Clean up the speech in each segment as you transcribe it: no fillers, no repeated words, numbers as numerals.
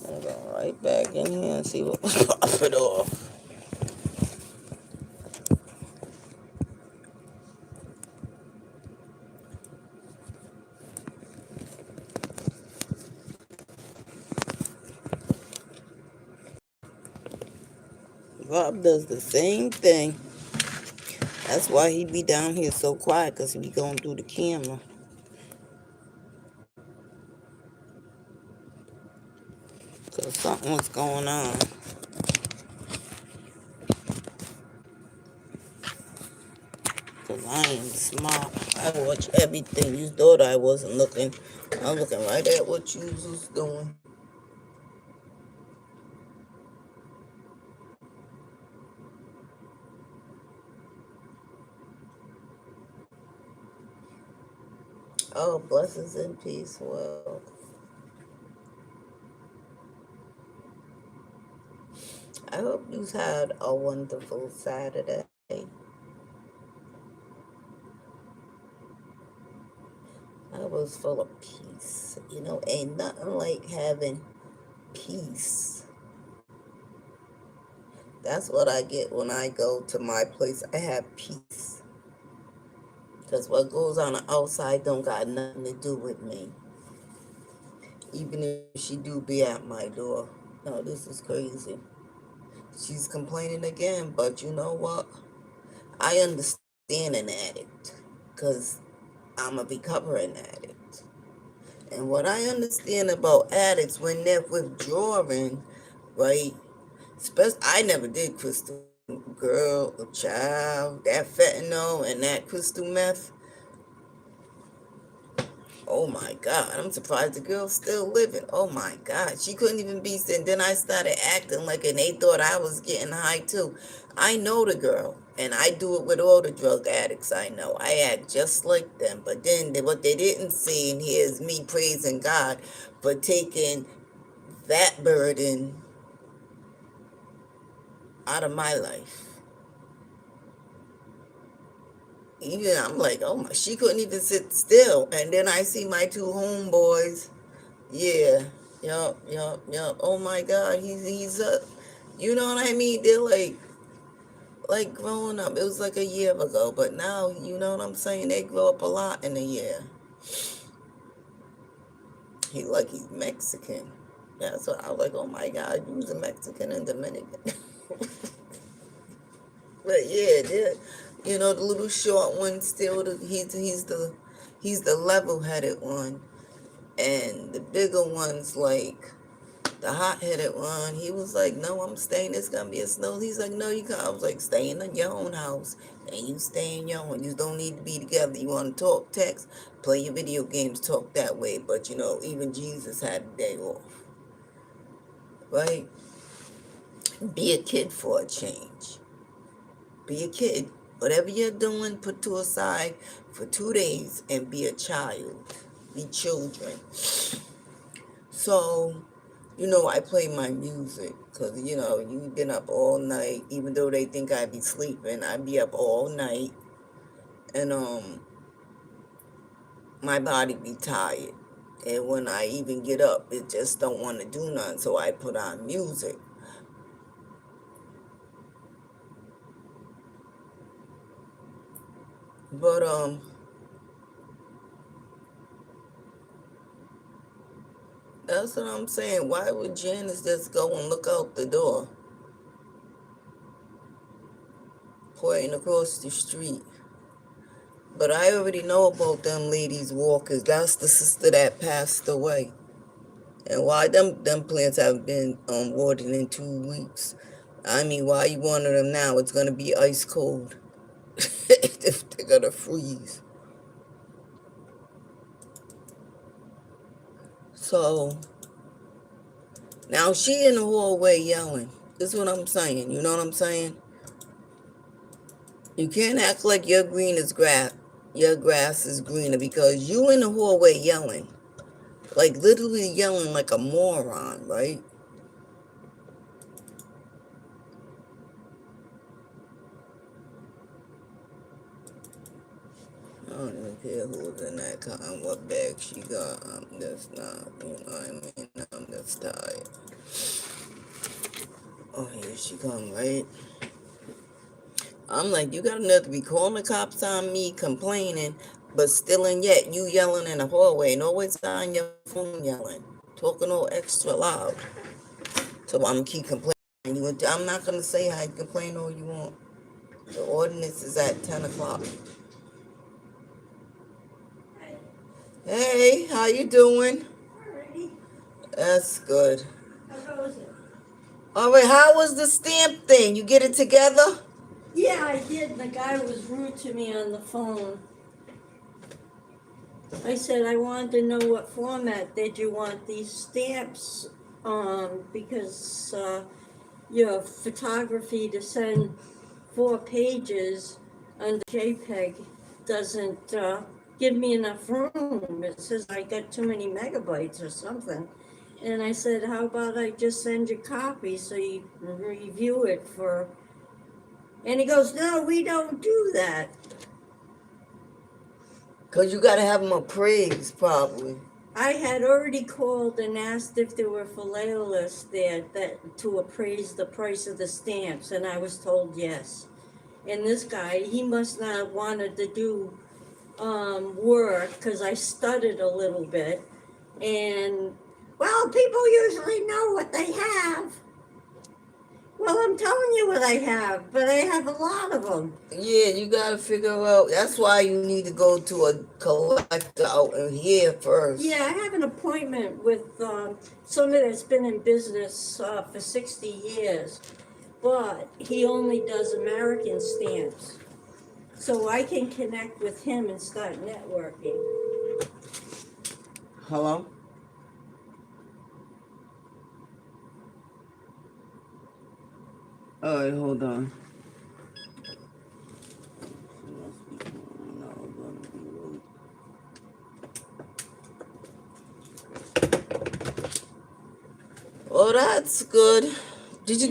I'm going right back in here and see what was popping off. Rob does the same thing. That's why he be down here so quiet, because he be going through the camera. Because something was going on. Because I am smart. I watch everything. You thought I wasn't looking. I'm looking right at what you was doing. Oh, blessings and peace. Well, I hope you had a wonderful Saturday. I was full of peace. Ain't nothing like having peace. That's what I get when I go to my place. I have peace. Because what goes on the outside don't got nothing to do with me. Even if she do be at my door. No, this is crazy. She's complaining again, but you know what? I understand an addict. Because I'm a recovering addict. And what I understand about addicts, when they're withdrawing, right? I never did crystal, girl or child. That fentanyl and that crystal meth. Oh my God, I'm surprised the girl's still living. Oh my God, she couldn't even be. And then I started acting like, and they thought I was getting high too. I know the girl, and I do it with all the drug addicts I know. I act just like them. But then what they didn't see and hear is me praising God for taking that burden out of my life. Even I'm like, oh my, she couldn't even sit still. And then I see my two homeboys. Yeah, yup. Oh my God, he's up. You know what I mean? They're like growing up. It was like a year ago, but now you know what I'm saying. They grow up a lot in a year. He's Mexican. That's what I was like. Oh my God, you's a Mexican and Dominican. But yeah, the little short one still. He's the level-headed one, and the bigger one's like the hot-headed one. He was like, no, I'm staying. It's gonna be a snow. He's like, no, you can't. I was like, stay in your own house, and you stay in your own. You don't need to be together. You want to talk, text, play your video games, talk that way. But even Jesus had a day off, right? Be a kid for a change. Be a kid. Whatever you're doing, put to aside for 2 days and be a child. Be children. So, I play my music because, you've been up all night. Even though they think I be sleeping, I be up all night. And my body be tired. And when I even get up, it just don't want to do nothing. So I put on music. But that's what I'm saying. Why would Janice just go and look out the door, pointing across the street? But I already know about them ladies walkers. That's the sister that passed away. And why them plants have been watered in 2 weeks. I mean, why you water them now? It's gonna be ice cold. They're gonna freeze. So now she in the hallway yelling. This is what I'm saying. You know what I'm saying? You can't act like your green is grass. Your grass is greener because you in the hallway yelling, like literally yelling like a moron, right? I don't even care who's in that car and what bag she got. That's not, I mean, I'm just tired. she come, right? I'm like, you got enough to be calling the cops on me, complaining, but still and yet you yelling in the hallway and always on your phone yelling, talking all extra loud. So I'm gonna keep complaining. I'm not gonna say how you complain all you want. The ordinance is at 10 o'clock. Hey, how you doing? Alrighty. That's good. How goes it? All right, how was the stamp thing? You get it together? Yeah, I did. The guy was rude to me on the phone. I said I wanted to know what format did you want these stamps on because your photography to send 4 pages on JPEG doesn't give me enough room. It says I got too many megabytes or something. And I said, how about I just send you copies so you can review it for. And he goes, no, we don't do that. Because you got to have them appraised, probably. I had already called and asked if there were philatelists there that to appraise the price of the stamps, and I was told yes. And this guy, he must not have wanted to do work because I stuttered a little bit. And, well, people usually know what they have. Well, I'm telling you what I have, but I have a lot of them. Yeah, you got to figure out. That's why you need to go to a collector out in here first. Yeah, I have an appointment with somebody that's been in business for 60 years, but he only does American stamps. So I can connect with him and start networking. Hello? All right, hold on. Oh, that's good. Did you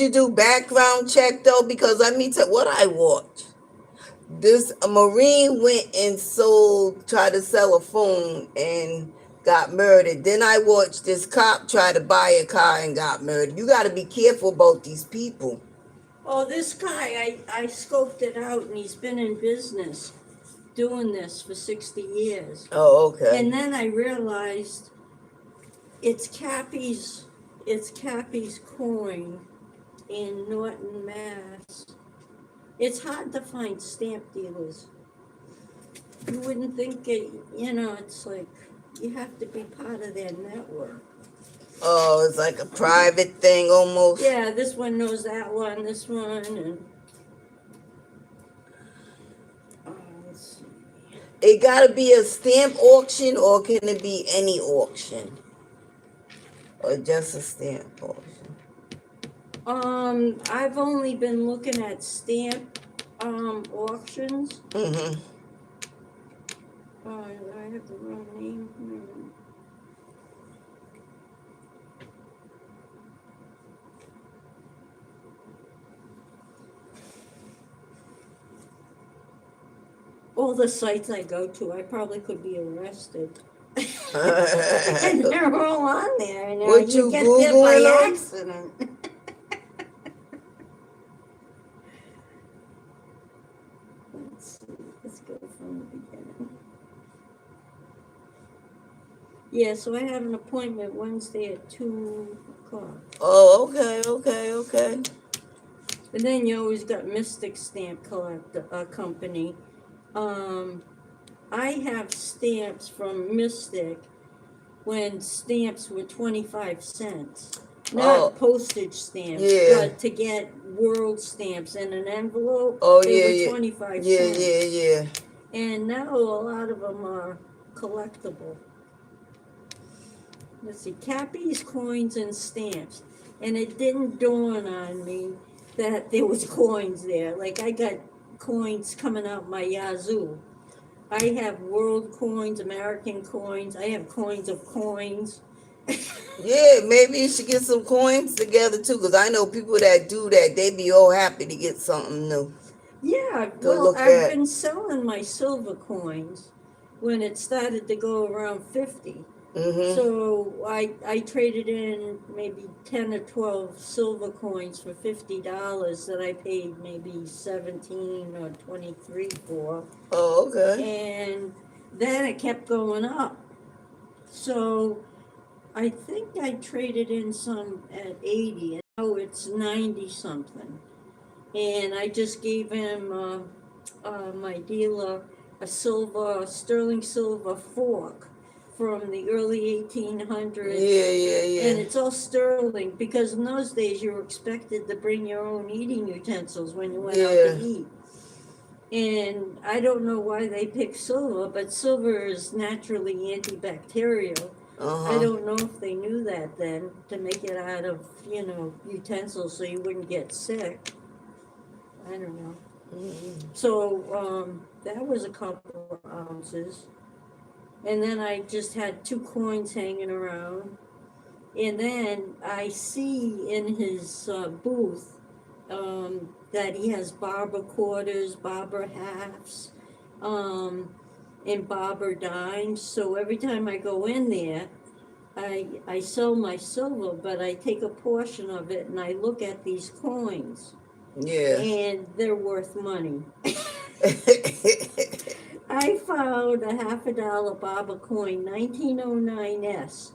do background check though? Because let me tell what I watched. This a Marine went and tried to sell a phone and got murdered. Then I watched this cop try to buy a car and got murdered. You got to be careful about these people. Oh, this guy, I scoped it out, and he's been in business doing this for 60 years. Oh, okay. And then I realized it's Cappy's coin in Norton, Mass. It's hard to find stamp dealers. You wouldn't think it, it's like you have to be part of their network. Oh, it's like a private thing almost. Yeah, this one knows that one, this one, and let's see. It gotta be a stamp auction, or can it be any auction? Or just a stamp auction? I've only been looking at stamp auctions. Mm-hmm. I have the wrong name. All the sites I go to, I probably could be arrested. And they're all on there. And What you get there Googling by on? accident. Let's see. Let's go from the beginning. Yeah, so I have an appointment Wednesday at 2 o'clock. Oh, okay. And then you always got Mystic Stamp Company. I have stamps from Mystic when stamps were 25 cents. Not postage stamps, but to get world stamps in an envelope, they were 25 cents. Yeah. And now a lot of them are collectible. Let's see, Cappy's coins and stamps. And it didn't dawn on me that there was coins there. Like I got coins coming out my Yazoo. I have world coins, American coins. I have coins of coins. Yeah, maybe you should get some coins together too, because I know people that do that, they be all happy to get something new. Yeah, well, I've been selling my silver coins when it started to go around 50. Mm-hmm. So I traded in maybe 10 or 12 silver coins for $50 that I paid maybe 17 or 23 for. Oh, okay. And then it kept going up. So I think I traded in some at 80, and now it's 90 something. And I just gave him, my dealer, a sterling silver fork from the early 1800s. Yeah, yeah, And yeah. it's all sterling because in those days you were expected to bring your own eating utensils when you went out to Yeah. eat. And I don't know why they picked silver, but silver is naturally antibacterial. I Uh-huh. don't know if they knew that then to make it out of, utensils so you wouldn't get sick. I don't know. Mm-hmm. So that was a couple of ounces. And then I just had two coins hanging around. And then I see in his booth that he has barber quarters, barber halves, and barber dimes. So every time I go in there, I sell my silver, but I take a portion of it and I look at these coins, Yeah. and they're worth money. I found a $50 barber coin, 1909S,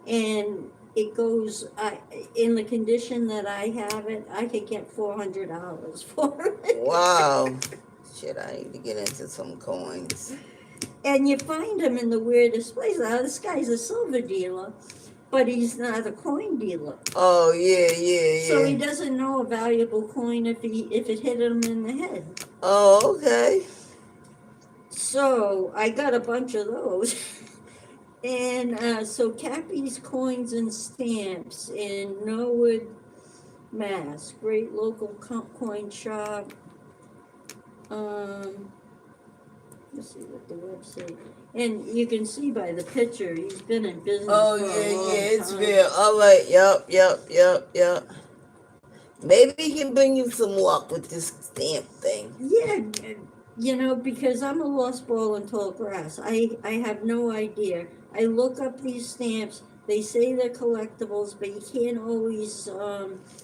and it goes, in the condition that I have it, I could get $400 for it. Wow. Shit, I need to get into some coins. And you find them in the weirdest places. Now, this guy's a silver dealer, but he's not a coin dealer. Oh, yeah, yeah, So he yeah. doesn't know a valuable coin if it hit him in the head. Oh, okay. So I got a bunch of those. And so Cappy's Coins and Stamps in Norwood, Mass. Great local coin shop. Let's see what the website. And you can see by the picture, he's been in business Oh, for a yeah, long yeah, it's time. real. All right, yep. Maybe he can bring you some luck with this stamp thing. Yeah, because I'm a lost ball in tall grass. I have no idea. I look up these stamps. They say they're collectibles, but you can't always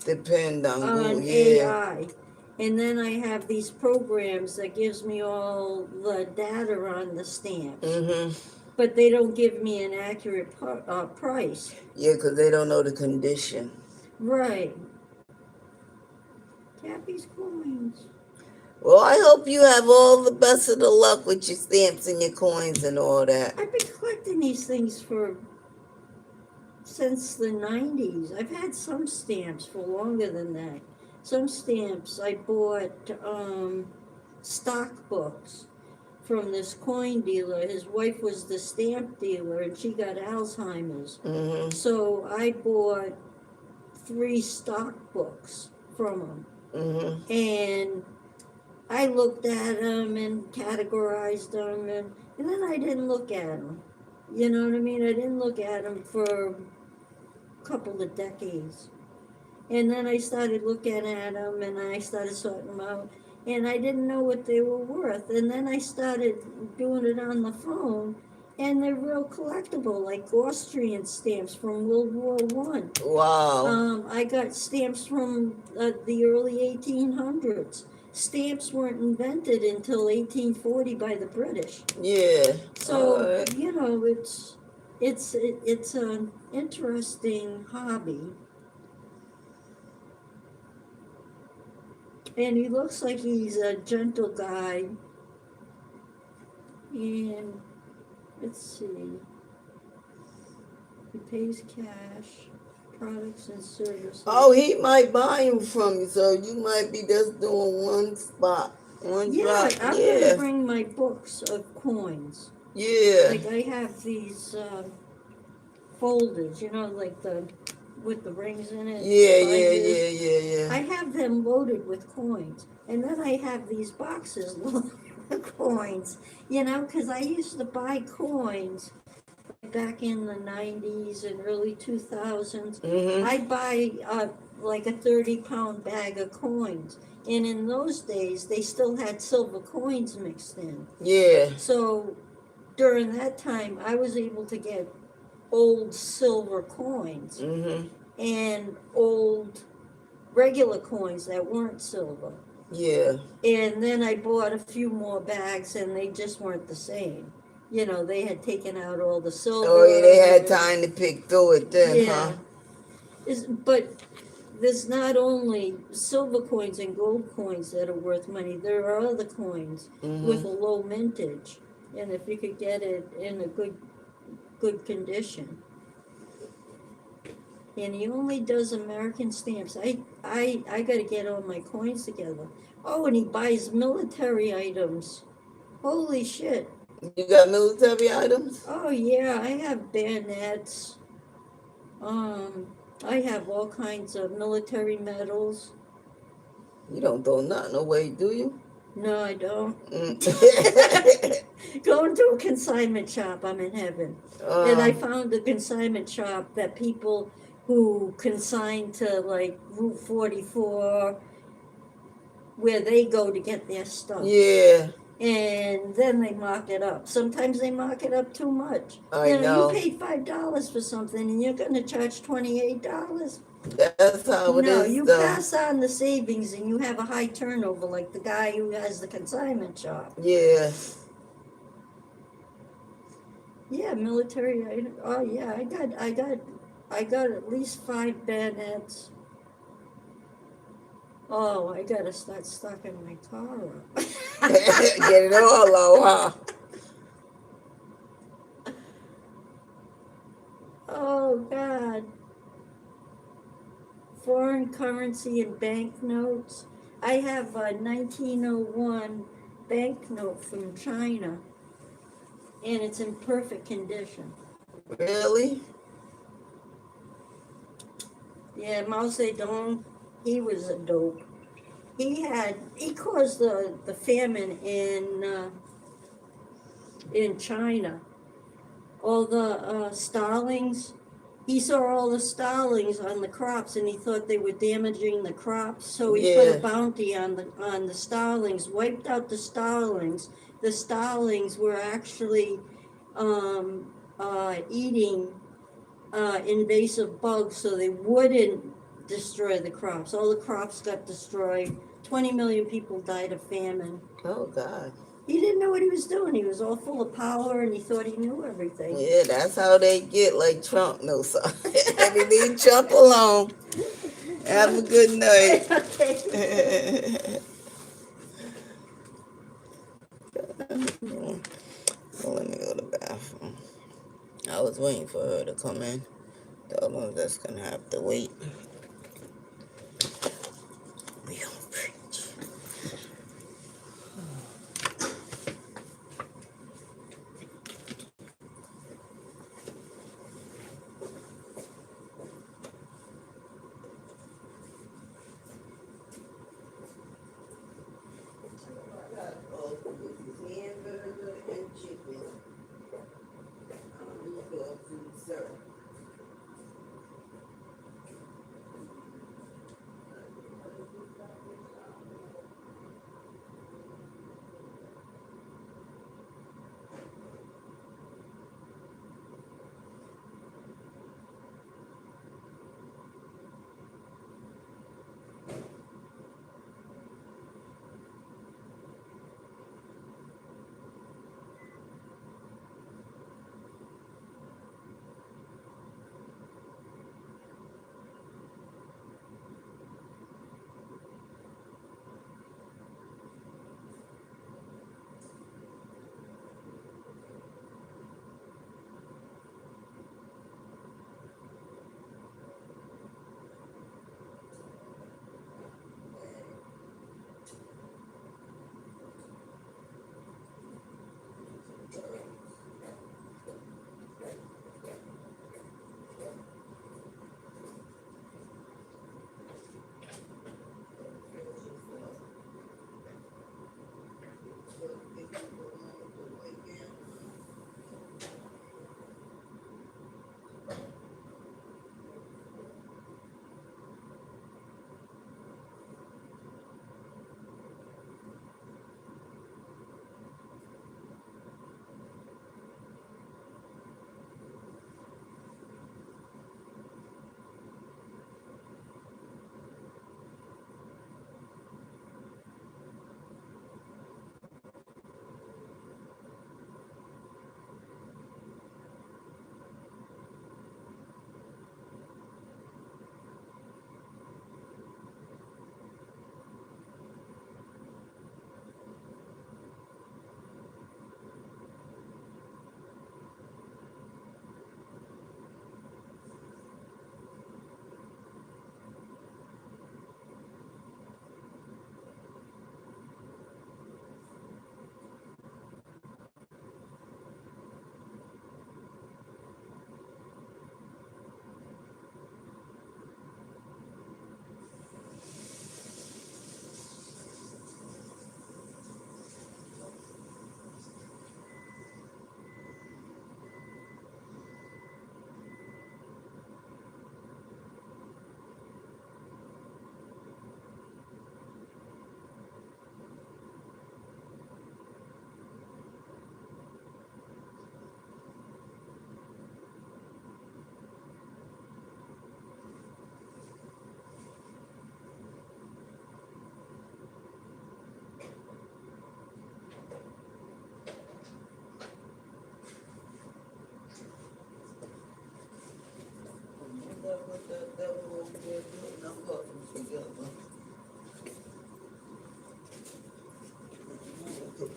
Depend on who, on yeah. AI. And then I have these programs that gives me all the data on the stamps. Mm-hmm. But they don't give me an accurate price. Yeah, because they don't know the condition. Right. Cappy's Coins. Well, I hope you have all the best of the luck with your stamps and your coins and all that. I've been collecting these things since the 90s. I've had some stamps for longer than that. Some stamps I bought stock books from this coin dealer. His wife was the stamp dealer and she got Alzheimer's. Mm-hmm. So I bought 3 stock books from him. Mm-hmm. And I looked at them and categorized them, and then I didn't look at them. You know what I mean? I didn't look at them for a couple of decades. And then I started looking at them and I started sorting them out. And I didn't know what they were worth. And then I started doing it on the phone, and they're real collectible, like Austrian stamps from World War One. Wow. I got stamps from the early 1800s. Stamps weren't invented until 1840 by the British. Yeah. So all right. it's an interesting hobby. And he looks like he's a gentle guy. And let's see. He pays cash, products and services. Oh, he might buy them from you, so you might be just doing one spot, one Yeah, drop. I'm Yeah. gonna bring my books of coins. Yeah. Like I have these folders, like with the rings in it. Yeah. I have them loaded with coins, and then I have these boxes loaded with coins. Because I used to buy coins back in the 90s and early 2000s. Mm-hmm. I'd buy like a 30-pound bag of coins. And in those days, they still had silver coins mixed in. Yeah. So during that time, I was able to get old silver coins Mm-hmm. and old regular coins that weren't silver. Yeah. And then I bought a few more bags, and they just weren't the same. You know, they had taken out all the Oh, yeah, they had silver. time to pick through it then, huh? Yeah. But there's not only silver coins and gold coins that are worth money. There are other coins with a Mm-hmm. low mintage, and if you could get it in a good condition. And he only does American stamps. I got to get all my coins together. Oh, and he buys military items. Holy shit. You got military items? Oh yeah, I have bayonets. Um, I have all kinds of military medals. You don't throw nothing away, do you? No, I don't. Mm. Going to a consignment shop, I'm in heaven. And I found a consignment shop that people who consign to like Route 44, where they go to get their stuff. Yeah, And then they mark it up. Sometimes they mark it up too much. I You know. paid $5 for something and you're going to charge $28. That's how it No, is, you though. pass on the savings and you have a high turnover, like the guy who has the consignment shop. Yeah. Yeah, military item. Oh yeah, I got at least 5 bayonets. Oh, I gotta start stocking my car up. Get it all out, huh? Oh God. Foreign currency and banknotes. I have a 1901 banknote from China, and it's in perfect condition. Really? Yeah, Mao Zedong, he was a dope. He caused the famine in China. All the starlings, he saw all the starlings on the crops, and he thought they were damaging the crops. So he put a Yeah. bounty on the starlings, wiped out the starlings. The starlings were actually eating invasive bugs, so they wouldn't destroy the crops. All the crops got destroyed. 20 million people died of famine. Oh, God. He didn't know what he was doing. He was all full of power, and he thought he knew everything. Yeah, that's how they get, like Trump knows something. They leave Trump alone. Have a good night. Okay. Well, let me go to the bathroom. I was waiting for her to come in. The other one's just gonna have to wait. We don't preach. I got both. This is hamburger and chicken. I'm gonna go to dessert.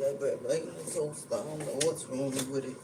that bread right in the toaster. I don't know what's wrong with it.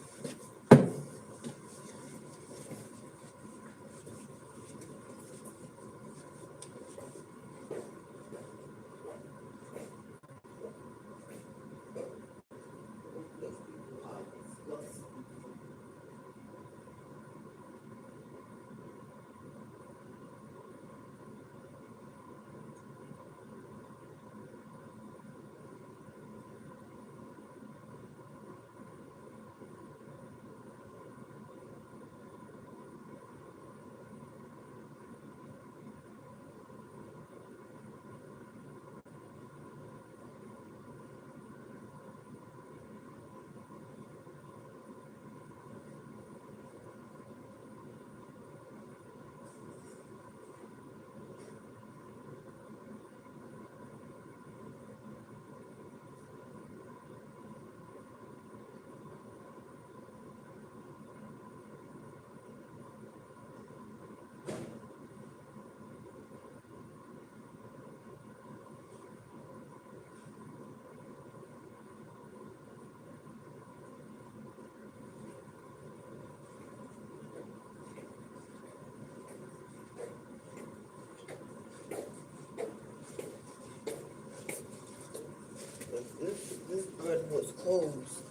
This bread was closed.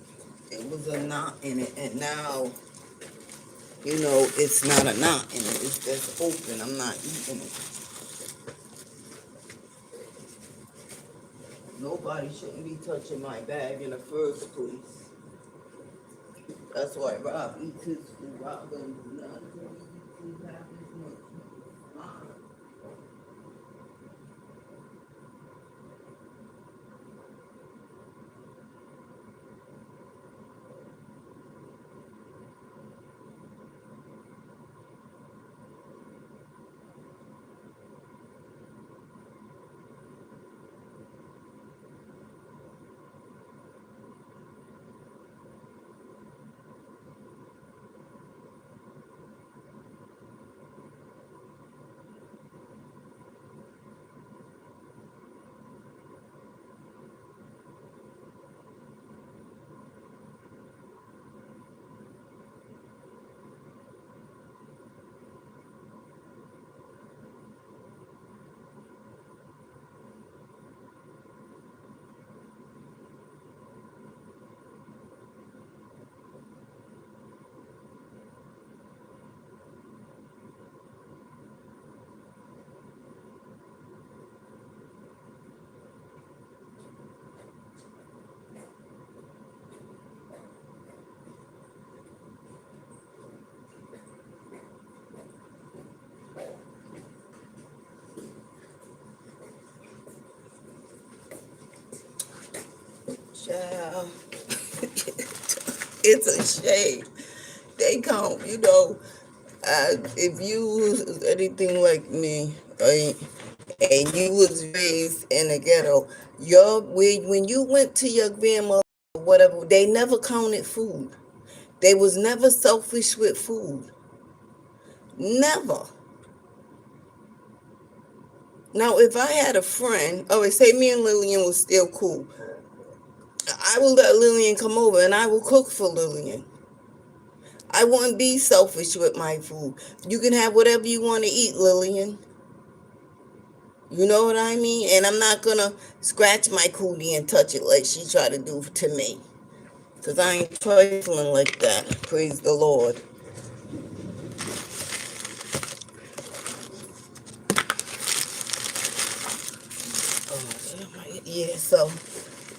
It was a knot in it, and now, it's not a knot in it. It's just open. I'm not eating it. Nobody shouldn't be touching my bag in the first place. That's why Rob eats his food. Rob don't do nothing. He eats food half as much. Child, it's a shame. They come, if you was anything like me, right, and you was raised in a ghetto, when you went to your grandmother or whatever, they never counted food. They was never selfish with food. Never. Now, if I had a friend, say me and Lillian was still cool, I will let Lillian come over and I will cook for Lillian. I wouldn't be selfish with my food. You can have whatever you want to eat, Lillian. You know what I mean? And I'm not gonna scratch my cootie and touch it like she tried to do to me. Cause I ain't trifling like that. Praise the Lord. Oh, yeah, so,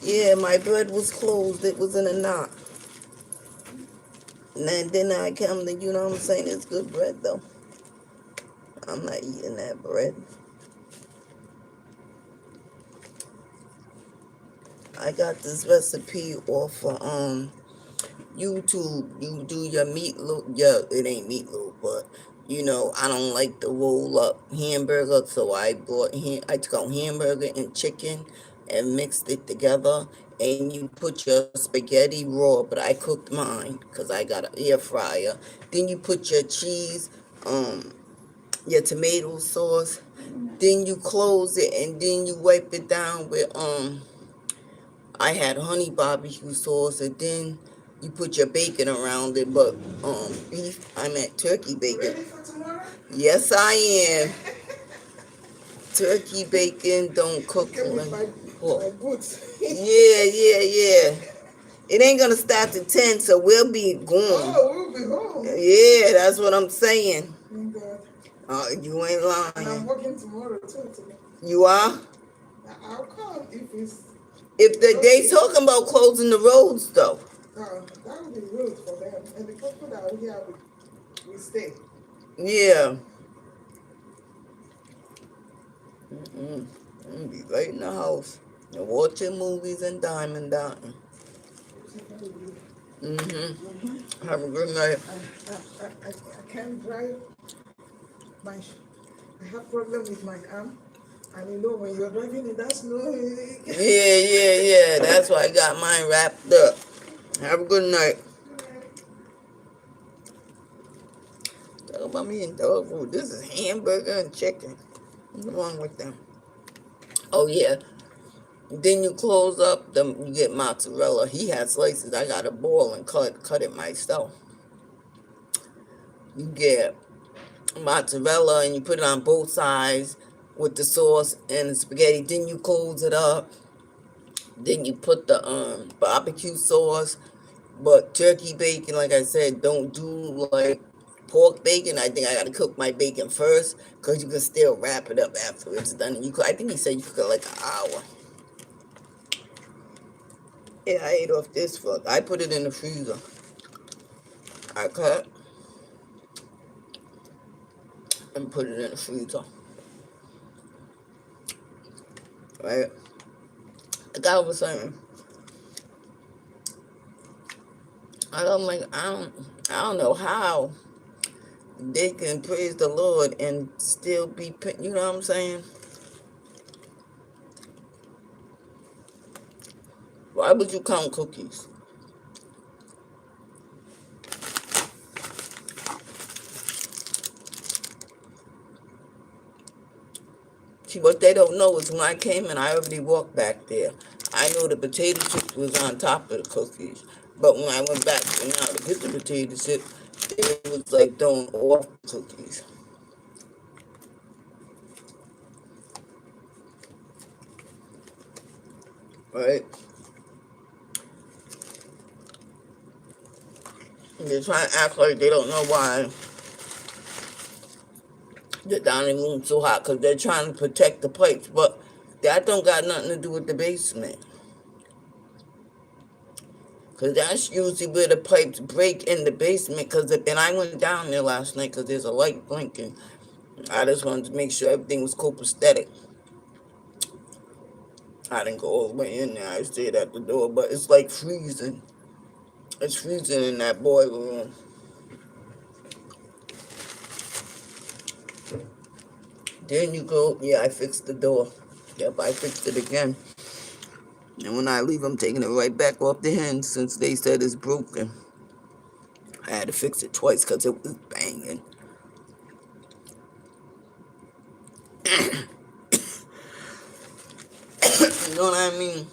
yeah, my bread was closed. It was in a knot. And then I come to, you know what I'm saying? It's good bread, though. I'm not eating that bread. I got this recipe off of, YouTube. You do your meatloaf. Yeah, it ain't meatloaf, but I don't like the roll up hamburger, so I took out hamburger and chicken and mixed it together. And you put your spaghetti raw, but I cooked mine because I got an air fryer. Then you put your cheese, your tomato sauce. Then you close it, and then you wipe it down with I had honey barbecue sauce, and then you put your bacon around it. But beef, I meant turkey bacon. Ready for tomorrow? Yes, I am. Turkey bacon don't cook Come with like my pork. boots. Yeah. It ain't gonna start till 10, so we'll be gone. Oh, we'll be home. Yeah, that's what I'm saying. Thank God. You ain't And I'm lying. working tomorrow too. You are? I'll come if it's. If they talking about closing the roads though. That would be rude for them. And the people that are here we stay. Yeah. I'm be right in the house and watching movies and diamond dotting. Have a good night. I can't drive. I have problem with my arm. And you know when you're driving in that snow. Yeah. That's why I got mine wrapped up. Have a good night. Talk about me and dog food. This is hamburger and chicken. What's wrong with them? Oh yeah. Then you close up, then you get mozzarella. He had slices. I got a boil and cut it myself. You get mozzarella and you put it on both sides with the sauce and the spaghetti. Then you close it up. Then you put the barbecue sauce. But turkey bacon, like I said, don't do like pork bacon. I think I gotta cook my bacon first, cause you can still wrap it up after it's done. I think he said you cook it like an hour. Yeah, I ate off this fuck. I put it in the freezer. I cut and put it in the freezer. Right? I got over something. I don't know how they can praise the Lord and still be, you know what I'm saying? Why would you count cookies? See, what they don't know is when I came in, I already walked back there. I knew the potato chips was on top of the cookies. But when I went back now to get the potato chip, it was like throwing off the cookies. Right? And they're trying to act like they don't know why the dining room's so hot, because they're trying to protect the plates. But that don't got nothing to do with the basement. Because that's usually where the pipes break in the basement. And I went down there last night because there's a light blinking. I just wanted to make sure everything was copacetic. I didn't go all the way in there. I stayed at the door. But it's like freezing. It's freezing in that boiler room. Then you go, yeah, I fixed the door. Yep, I fixed it again. And when I leave, I'm taking it right back off the hinge since they said it's broken. I had to fix it twice because it was banging. You know what I mean?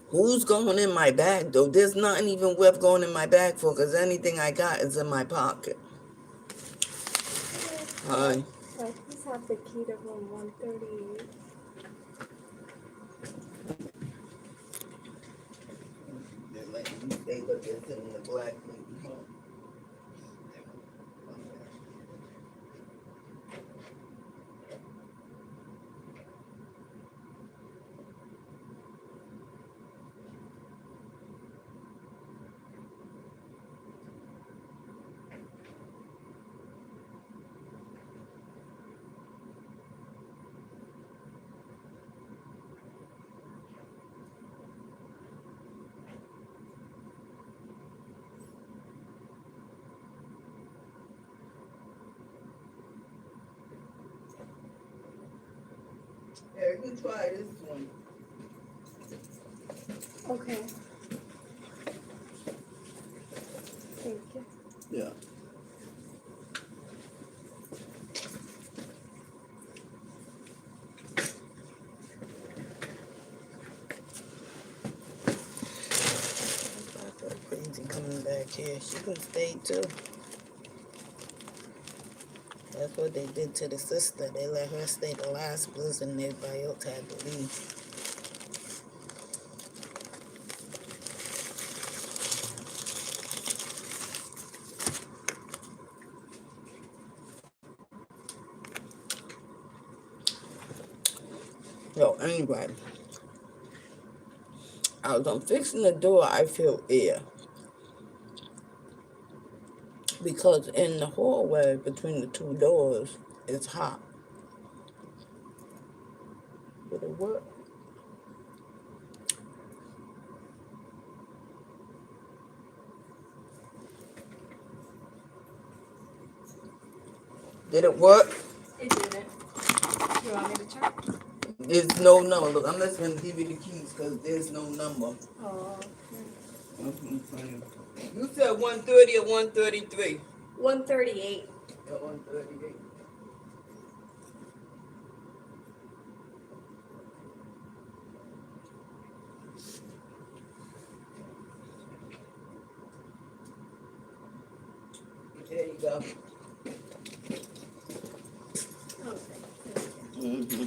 Who's going in my bag, though? There's nothing even worth going in my bag for, because anything I got is in my pocket. Hi. I just have the key to room 138. They're letting you stay, but they're sitting in the black room. Here, you try this one. Okay. Thank you. Yeah. care. She can stay too. That's what they did to the sister. They let her stay the last blizzard and everybody else had to leave. So anyway, as I'm fixing the door, I feel air. Because in the hallway between the two doors, it's hot. Did it work? Did it work? It didn't. You want me to check? There's no number. Look, I'm just going to give you the keys because there's no number. Oh. That's what I'm saying. You said 130 or 133? 138. Yeah, 138. There you go. Okay. Mm-hmm.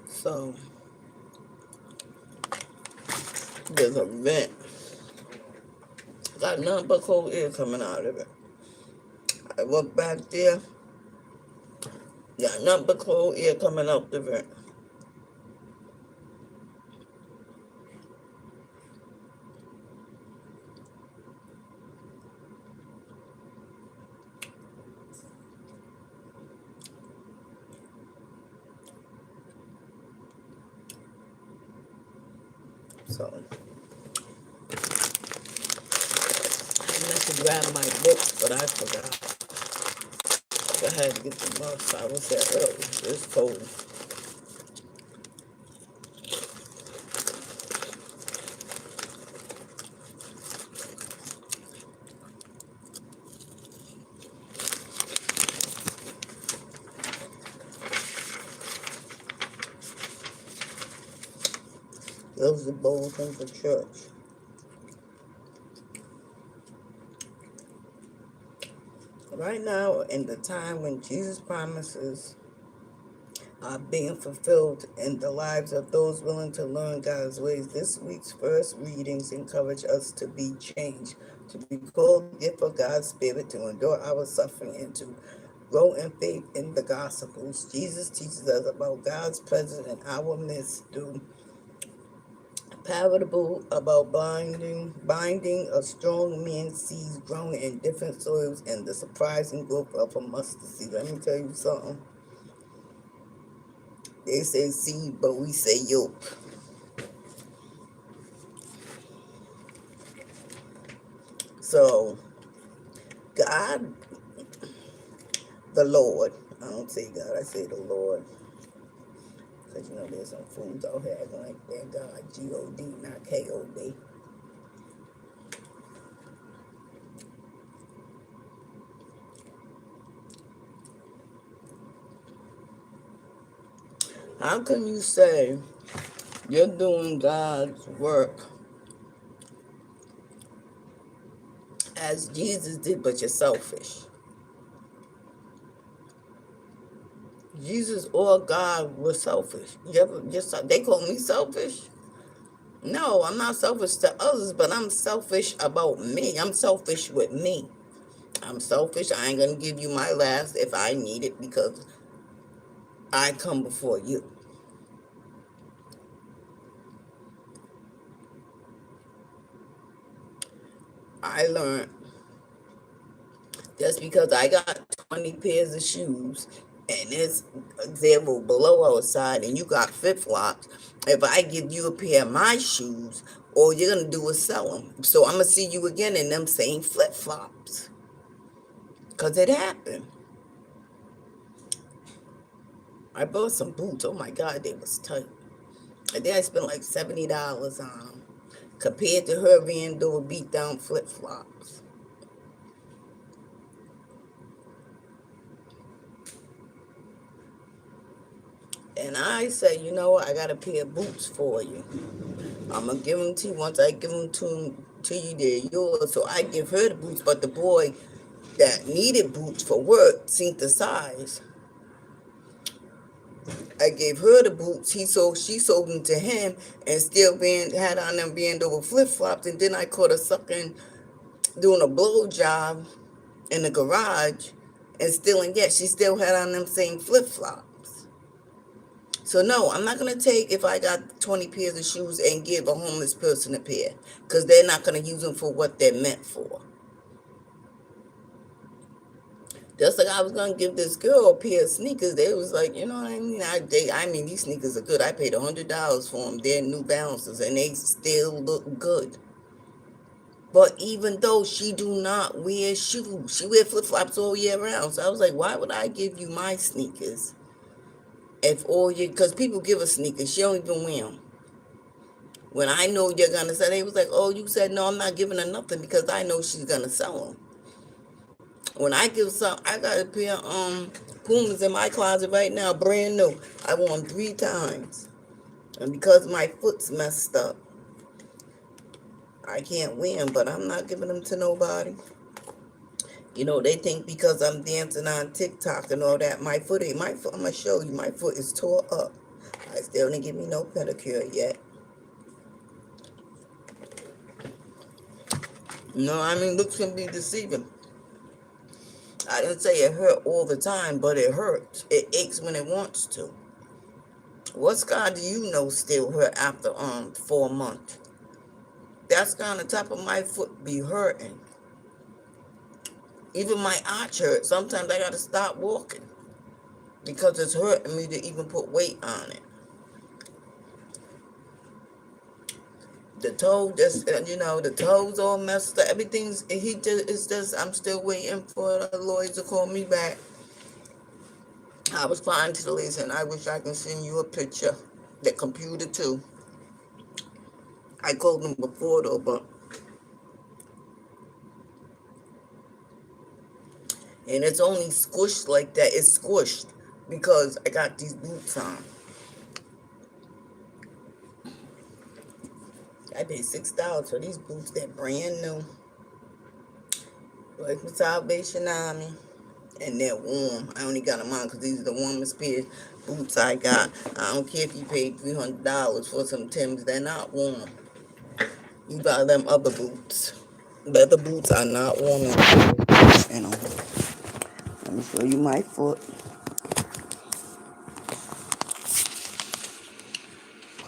So, there's a vent. Got nothing but cold air coming out of it. I look back there. Got nothing but cold air coming out the vent. So, I meant to grab my books, but I forgot. I had to get the bus. I was there early. It's cold. Those are bulletins for church. Right now, in the time when Jesus' promises are being fulfilled in the lives of those willing to learn God's ways, this week's first readings encourage us to be changed, to be called the gift of God's Spirit, to endure our suffering, and to grow in faith in the Gospels. Jesus teaches us about God's presence in our midst through parable about binding a strong man's seeds growing in different soils and the surprising growth of a mustard seed. Let me tell you something. They say seed, but we say yolk. So, God, the Lord, I don't say God, I say the Lord. Because, there's some fools out here acting like they're God, G-O-D, not K-O-D. How can you say you're doing God's work as Jesus did, but you're selfish? Jesus or God was selfish. They call me selfish? No, I'm not selfish to others, but I'm selfish about me. I'm selfish with me. I'm selfish. I ain't going to give you my last if I need it because I come before you. I learned just because I got 20 pairs of shoes and it's 0 below outside and you got flip-flops, if I give you a pair of my shoes, all you're going to do is sell them. So I'm going to see you again in them same flip-flops. Because it happened. I bought some boots. Oh my God, they was tight. And then I spent like $70 on them. Compared to her Vandor beat down flip-flops. And I said, you know what? I got a pair of boots for you. I'm going to give them to you. Once I give them to you, they're yours. So I give her the boots. But the boy that needed boots for work seen the size. I gave her the boots. She sold them to him and still had on them band over flip flops. And then I caught her sucking, doing a blow job in the garage, and she still had on them same flip flops. So no, I'm not gonna take if I got 20 pairs of shoes and give a homeless person a pair, because they're not gonna use them for what they're meant for. Just like I was gonna give this girl a pair of sneakers, they was like, you know what I mean? I mean, these sneakers are good. I paid $100 for them. They're New Balances, and they still look good. But even though she do not wear shoes, she wear flip flops all year round. So I was like, why would I give you my sneakers if all you? Because people give her sneakers, she don't even wear them. When I know you're gonna sell, they was like, oh, you said no, I'm not giving her nothing because I know she's gonna sell them. When I give some, I got a pair of Pumas in my closet right now, brand new. I wore them 3 times. And because my foot's messed up, I can't wear them, but I'm not giving them to nobody. You know, they think because I'm dancing on TikTok and all that, my foot, I'm going to show you, my foot is tore up. I still didn't give me no pedicure yet. No, I mean, looks can be deceiving. I didn't say it hurt all the time, but it hurts. It aches when it wants to. What scar do you know still hurt after 4 months? That scar on the top of my foot be hurting. Even my arch hurts. Sometimes I gotta stop walking because it's hurting me to even put weight on it. The toe, the toes all messed up. I'm still waiting for the lawyers to call me back. I was fine to the lady, and I wish I can send you a picture. The computer too. I called them before though, but and it's only squished like that. It's squished because I got these boots on. I paid $6 for these boots. They're brand new. Like for Salvation Army. And they're warm. I only got them on because these are the warmest pair of boots I got. I don't care if you paid $300 for some Timbs. They're not warm. You buy them other boots. Leather boots are not warm. You know. Let me show you my foot.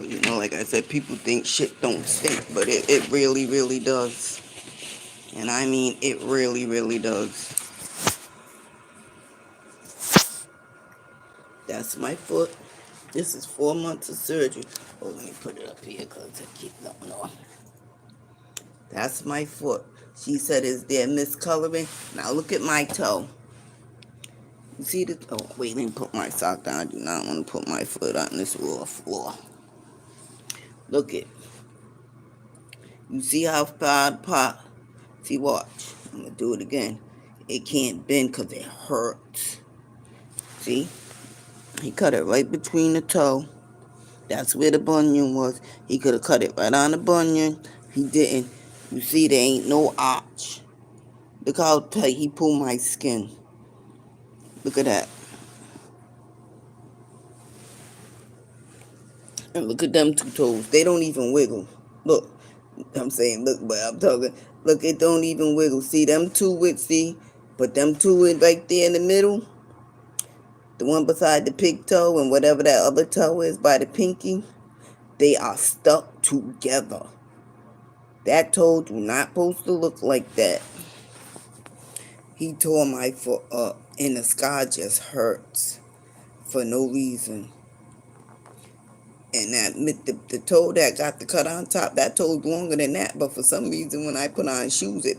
You know, like I said, people think shit don't stink, but it really, really does. And I mean, it really, really does. That's my foot. This is 4 months of surgery. Oh, let me put it up here because I keep going on. That's my foot. She said, is there miscoloring? Now look at my toe. You see the... Oh, wait, let me put my sock down. I do not want to put my foot on this raw floor. Look it. You see how far apart? See, watch. I'm going to do it again. It can't bend because it hurts. See? He cut it right between the toe. That's where the bunion was. He could have cut it right on the bunion. He didn't. You see, there ain't no arch. Look how tight he pulled my skin. Look at that. And look at them 2 toes. They don't even wiggle. Look. I'm saying look, but I'm talking. Look, it don't even wiggle. See, them 2 see? But them 2 right there in the middle. The one beside the pig toe and whatever that other toe is by the pinky. They are stuck together. That toe do not supposed to look like that. He tore my foot up and the scar just hurts for no reason. And the toe that got the cut on top, that toe's longer than that. But for some reason, when I put on shoes, it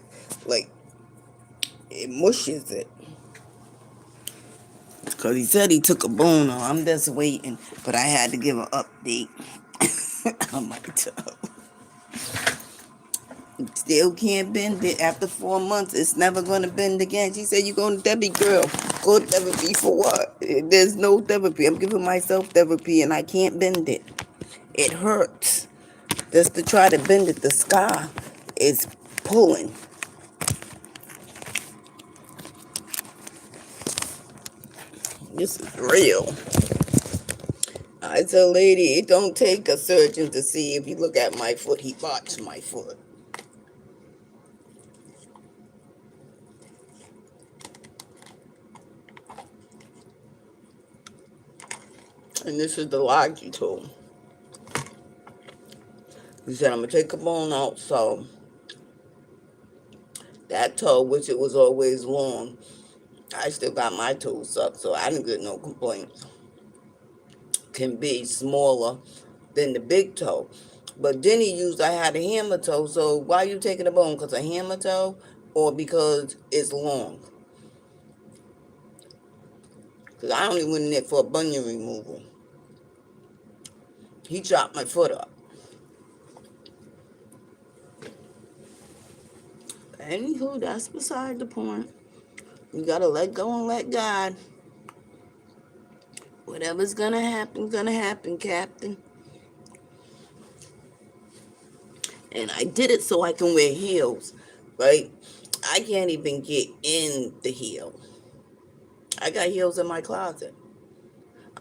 mushes it. Because he said he took a bone off. I'm just waiting. But I had to give an update on my toe. Still can't bend it after 4 months. It's never going to bend again. She said, you going to Debbie, girl. Go to therapy for what? There's no therapy. I'm giving myself therapy and I can't bend it. It hurts. Just to try to bend it, the sky is pulling. This is real. I tell lady, it don't take a surgeon to see. If you look at my foot, he botched my foot. And this is the logi tool. He said, I'm going to take a bone out, so that toe, which it was always long, I still got my toe sucked, so I didn't get no complaints. Can be smaller than the big toe. But then he used, I had a hammer toe, so why you taking a bone? Because a hammer toe or because it's long? Because I only went in there for a bunion removal. He chopped my foot up. Anywho, that's beside the point. You gotta let go and let God. Whatever's gonna happen, Captain. And I did it so I can wear heels, right? I can't even get in the heel. I got heels in my closet.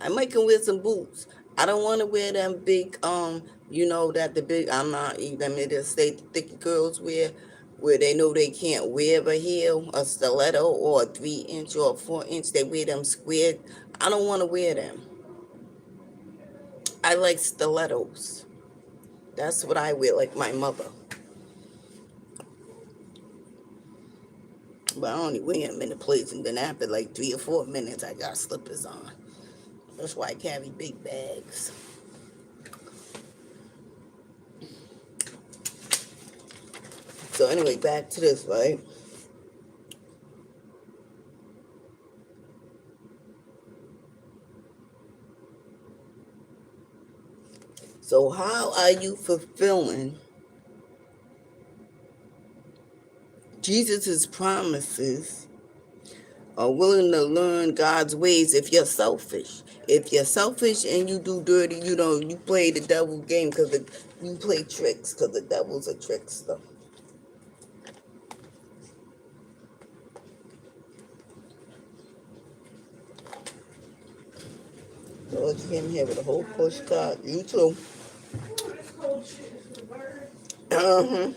I might can wear some boots. I don't want to wear them big, that the big, I'm not, them in the state the thick girls wear, where they know they can't wear a heel, a stiletto, or a 3-inch or a 4-inch. They wear them squared. I don't want to wear them. I like stilettos. That's what I wear, like my mother. But I only wear them in the place, and then after like 3 or 4 minutes, I got slippers on. That's why I carry big bags. So anyway, back to this, right? So how are you fulfilling Jesus' promises or willing to learn God's ways if you're selfish? If you're selfish and you do dirty, you play the devil's game because you play tricks because the devil's a trickster. So you came here with a whole push cart. You too. Uh-huh.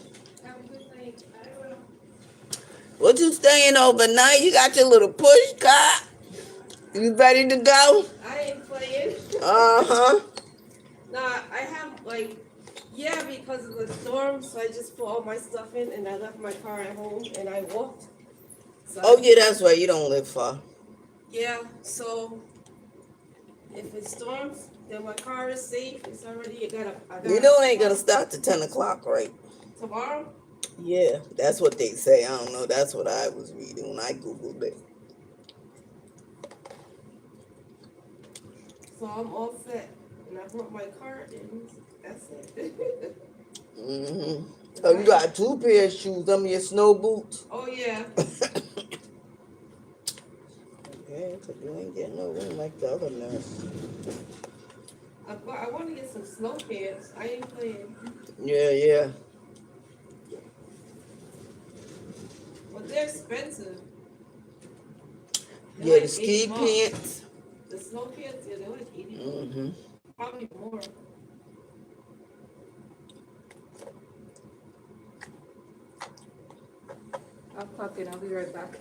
What you staying overnight? You got your little push cart? You ready to go? I ain't playing. Uh-huh. Nah, I have because of the storm, so I just put all my stuff in and I left my car at home and I walked. So Oh yeah, that's right. You don't live far. yeah, so if it storms, then my car is safe. It's already I got You know it ain't gonna start till 10 o'clock, right? tomorrow. Yeah, that's what they say. I don't know. That's what I was reading when I Googled it. So I'm all set. And I brought my car in. That's it. Mm-hmm. Oh, you got 2 pair of shoes. Them your snow boots. Oh yeah. Yeah, because you ain't getting no room like the other nurse. I want to get some snow pants. I ain't playing. Yeah. But they're expensive. They're Yeah, like the ski 80 bucks. pants. The snow pants, yeah, they're like 80 bucks. Mm-hmm. Probably more. I'll clock in, I'll be right back.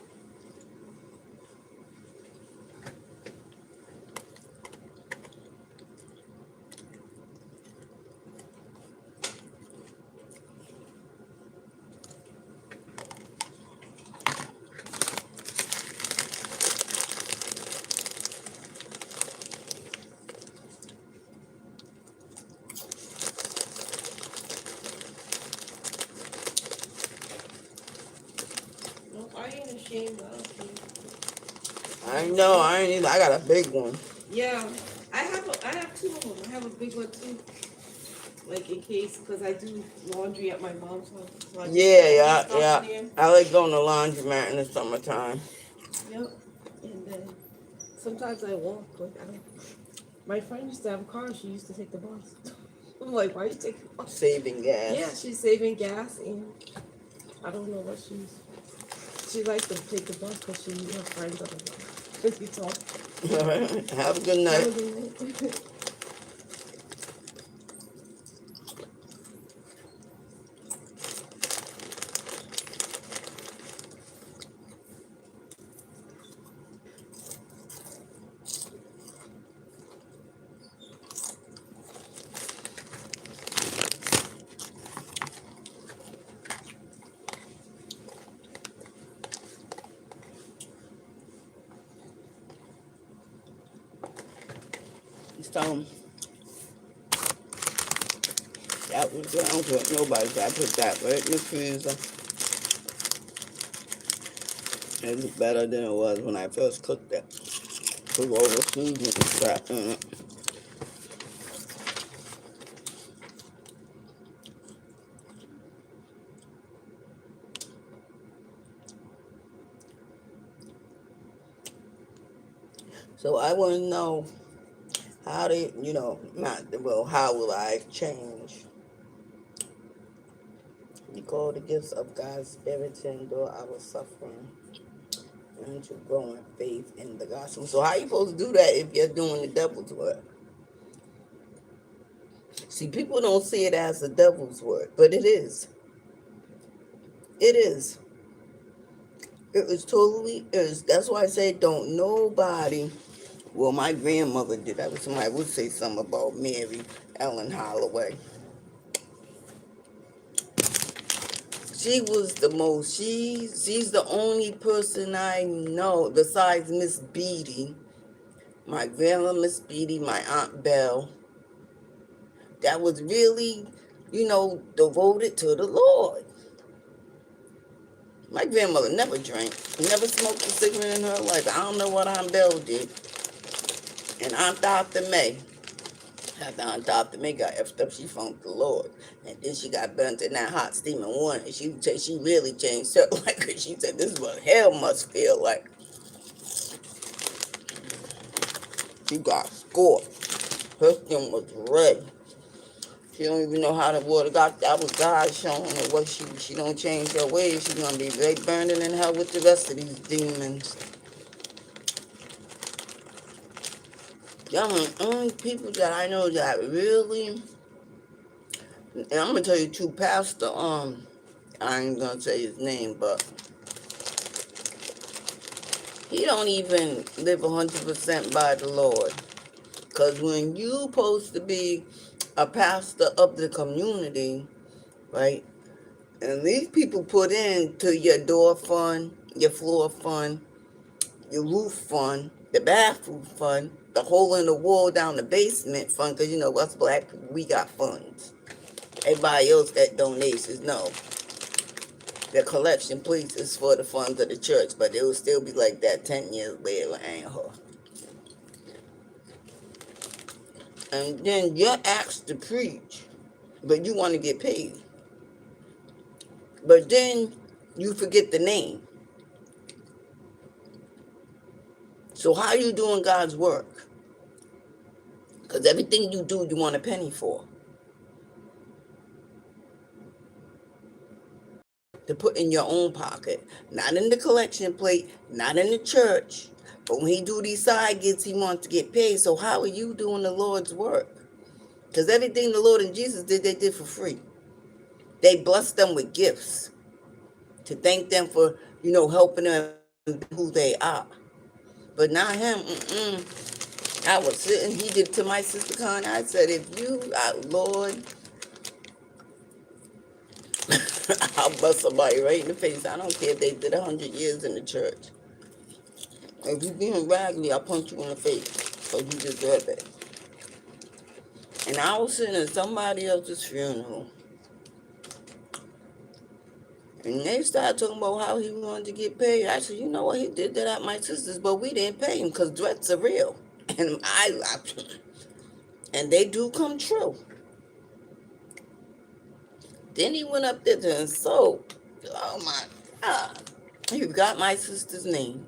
No, I ain't ashamed of it. I know. I ain't either. I got a big one. Yeah, I have 2 of them. I have a big one too. Like in case, because I do laundry at my mom's house. So I just put all my stuff in Yeah. there. I like going to laundromat in the summertime. Yep. And then sometimes I walk. Like I don't. My friend used to have a car. She used to take the bus. I'm like, why you take the bus? Saving gas. Yeah, she's saving gas, and I don't know what she likes to take the bus because her friends on the bus. We talk. All right. Have a good Have a night. good night. So that was I don't put nobody. I put that right in the freezer. It was better than it was when I first cooked it. Put all the seasoning crap in it. So I want to know how did how will I change? You call the gifts of God's Spirit to endure our suffering and to grow in faith in the gospel. So how you supposed to do that if you're doing the devil's work? See, people don't see it as the devil's work, but it is. It is. It was totally is. That's why I say don't nobody. Well, my grandmother did that. Somebody would say something about Mary Ellen Holloway. She was the most. She's the only person I know besides Miss Beatty, my grandma Miss Beatty, my Aunt Belle, that was really, devoted to the Lord. My grandmother never drank, never smoked a cigarette in her life. I don't know what Aunt Belle did. And Aunt Dr. May, after Aunt Dr. May got effed up, she funked the Lord. And then she got burnt in that hot steaming water. She really changed her life. She said, this is what hell must feel like. She got scorched. Her skin was red. She don't even know how the water got. That was God showing her what she don't change her ways. She's gonna be right burning in hell with the rest of these demons. Y'all are the only people that I know that really, and I'm gonna tell you too, Pastor, I ain't gonna say his name, but he don't even live 100% by the Lord. Cause when you supposed to be a pastor of the community, right? And these people put into your door fund, your floor fund, your roof fund, the bathroom fund, the hole in the wall down the basement fund, because us black people, we got funds. Everybody else that donations, no. The collection plate is for the funds of the church, but it will still be like that 10 years later, ain't her. And then you're asked to preach, but you want to get paid. But then you forget the name. So how are you doing God's work? Because everything you do, you want a penny for. To put in your own pocket. Not in the collection plate, not in the church. But when he do these side gigs, he wants to get paid. So how are you doing the Lord's work? Because everything the Lord and Jesus did, they did for free. They blessed them with gifts. To thank them for, helping them be who they are. But not him, I was sitting, he did to my sister Connie. I said, if you, Lord, I'll bust somebody right in the face. I don't care if they did 100 years in the church. If you being raggedy, I'll punch you in the face. So you deserve it. And I was sitting at somebody else's funeral. And they started talking about how he wanted to get paid. I said, you know what? He did that at my sister's, but we didn't pay him because threats are real. And and they do come true. Then he went up there to insult. Oh my God. He got my sister's name.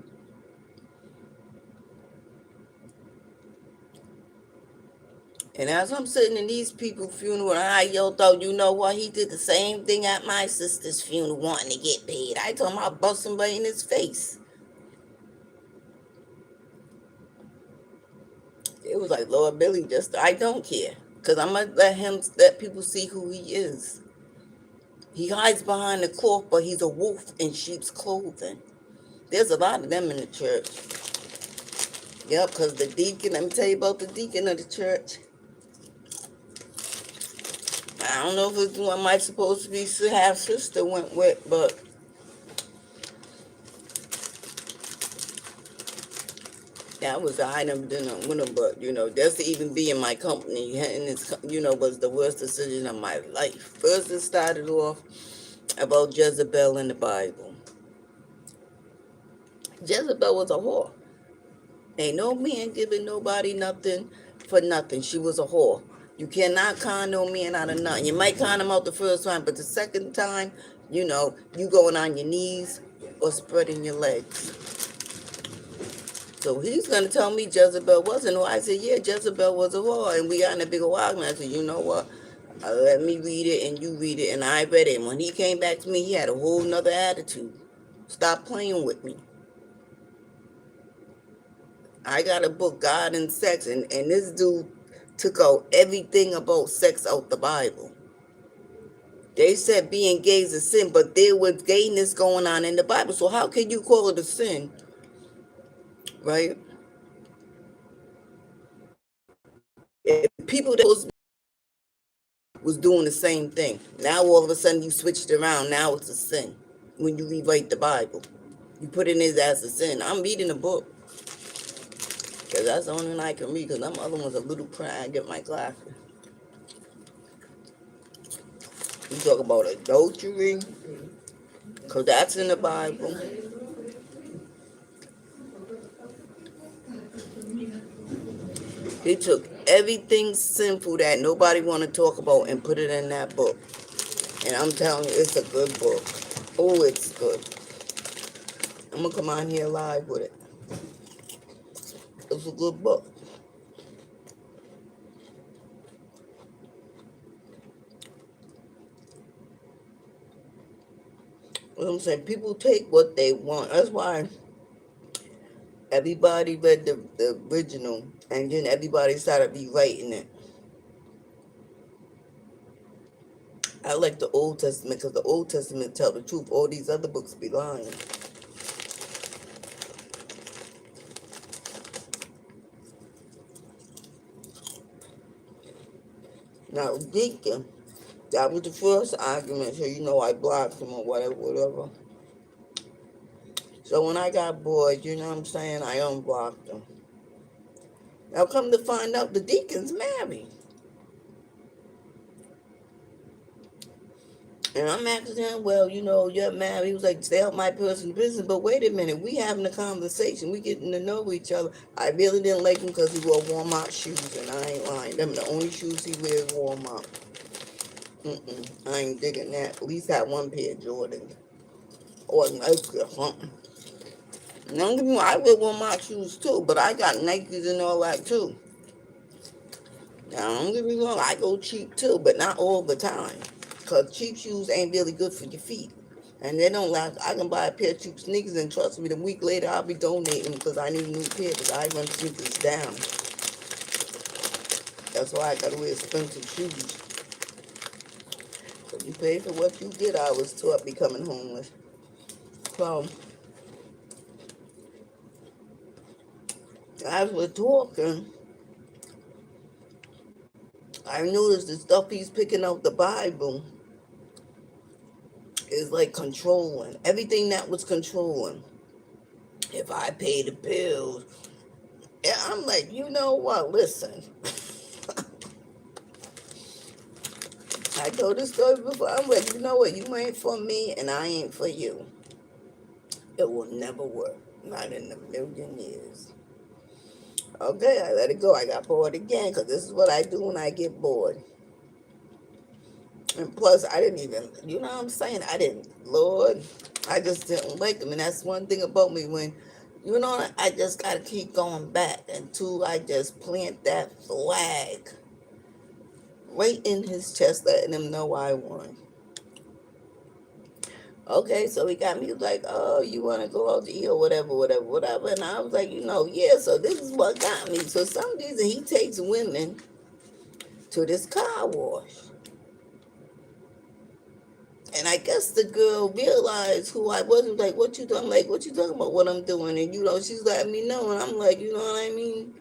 And as I'm sitting in these people's funeral, and I yelled out, you know what? He did the same thing at my sister's funeral, wanting to get paid. I told him I'll bust somebody in his face. It was like, Lord Billy, just, I don't care. Because I'm going to let people see who he is. He hides behind the cloth, but he's a wolf in sheep's clothing. There's a lot of them in the church. Yep, because the deacon, let me tell you about the deacon of the church. I don't know if it's the one my supposed to be half sister went with, but that was I never did nothing with him. But just to even be in my company, and it's was the worst decision of my life. First, it started off about Jezebel in the Bible. Jezebel was a whore. Ain't no man giving nobody nothing for nothing. She was a whore. You cannot con no man out of nothing. You might con him out the first time, but the second time, you going on your knees or spreading your legs. So he's going to tell me Jezebel wasn't. I said, yeah, Jezebel was a whore. And we got in a big argument. I said, you know what? Let me read it and you read it. And I read it. And when he came back to me, he had a whole nother attitude. Stop playing with me. I got a book, God and Sex, and this dude took out everything about sex out the Bible. They said being gay is a sin, but there was gayness going on in the Bible. So how can you call it a sin, right? If people that was doing the same thing, now all of a sudden you switched around. Now it's a sin when you rewrite the Bible. You put it in as a sin. I'm reading a book because that's the only one I can read. Because them other ones a little cry. I get my glasses. You talk about adultery, because that's in the Bible. He took everything sinful that nobody want to talk about and put it in that book. And I'm telling you, it's a good book. Oh, it's good. I'm going to come on here live with it. It's a good book. What I'm saying, people take what they want. That's why everybody read the original, and then everybody started rewriting it. I like the Old Testament because the Old Testament tell the truth. All these other books be lying. Now, Deacon, that was the first argument, so I blocked him or whatever. So when I got bored, you know what I'm saying, I unblocked him. Now come to find out, the deacon's married. And I'm asking him, well, you're married. He was like, stay out my personal business. But wait a minute, we having a conversation. We getting to know each other. I really didn't like him because he wore Walmart shoes, and I ain't lying. Them the only shoes he wears Walmart. I ain't digging that. At least have one pair of Jordans. Or Nike or something. Don't get me wrong, I wear Walmart shoes too, but I got Nikes and all that too. Now, don't get me wrong, I go cheap too, but not all the time. Because cheap shoes ain't really good for your feet. And they don't last. I can buy a pair of cheap sneakers, and trust me, the week later I'll be donating because I need a new pair because I run sneakers down. That's why I gotta wear expensive shoes. So you pay for what you get. I was taught becoming homeless. So as we're talking, I noticed the stuff he's picking out the Bible is like controlling. Everything that was controlling. If I pay the bills, and I'm like, you know what? Listen. I told this story before. I'm like, you know what? You ain't for me and I ain't for you. It will never work. Not in a million years. Okay, I let it go. I got bored again because this is what I do when I get bored. And plus, I didn't even, you know what I'm saying? Lord, I just didn't like him. And that's one thing about me when, I just got to keep going back. And two, I just plant that flag. right in his chest, letting him know I won. Okay, so he got me like, oh, you want to go out to eat or whatever, whatever, whatever. And I was like, yeah, so this is what got me. So some reason he takes women to this car wash. And I guess the girl realized who I was and was like, what you doing? I'm like, what you talking about what I'm doing? And she's letting me know. And I'm like, you know what I mean?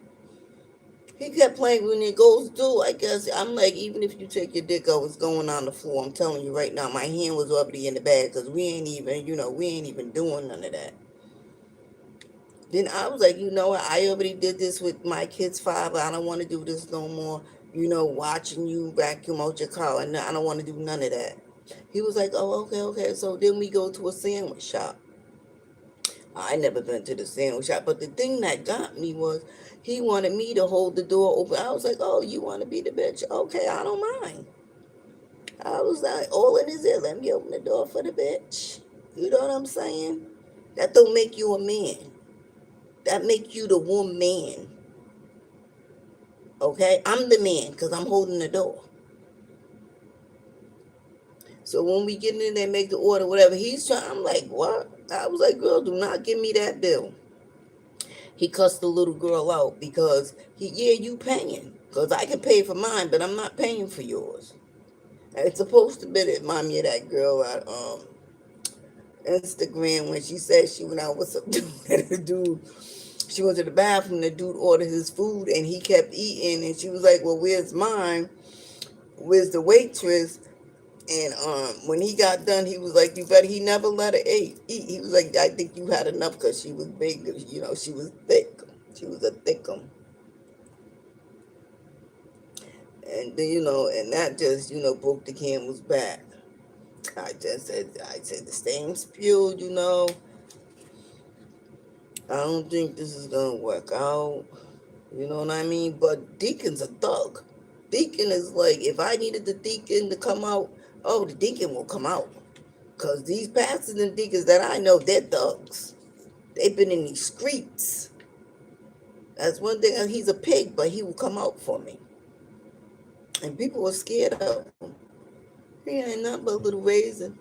He kept playing when it goes through. I guess I'm like, even if you take your dick out, what's going on the floor? I'm telling you right now, my hand was already in the bag because we ain't even doing none of that. Then I was like, I already did this with my kid's father. I don't want to do this no more. Watching you vacuum out your car. And I don't want to do none of that. He was like, oh, okay, okay. So then we go to a sandwich shop. I never been to the sandwich shop. But the thing that got me was he wanted me to hold the door open. I was like, oh, you want to be the bitch? Okay, I don't mind. I was like, all in his ear. Let me open the door for the bitch. You know what I'm saying? That don't make you a man. That make you the woman. Okay? I'm the man because I'm holding the door. So when we get in there, make the order, whatever, he's trying, I'm like, what? I was like, girl, do not give me that bill. He cussed the little girl out because you paying. Because I can pay for mine, but I'm not paying for yours. And it's supposed to be remind me of that girl at Instagram when she said she went out with some dude. She went to the bathroom, the dude ordered his food and he kept eating and she was like, well, where's mine? Where's the waitress? And when he got done, he was like, you better, he never let her eat. He was like, I think you had enough because she was big, she was thick. She was a thickum. And, and that just, broke the camel's back. I said the same spew, I don't think this is going to work out. You know what I mean? But Deacon's a thug. Deacon is like, if I needed the deacon to come out, oh, the deacon will come out. Because these pastors and deacons that I know, they're thugs. They've been in these streets. That's one thing. He's a pig, but he will come out for me. And people were scared of him. He ain't nothing but a little raisin.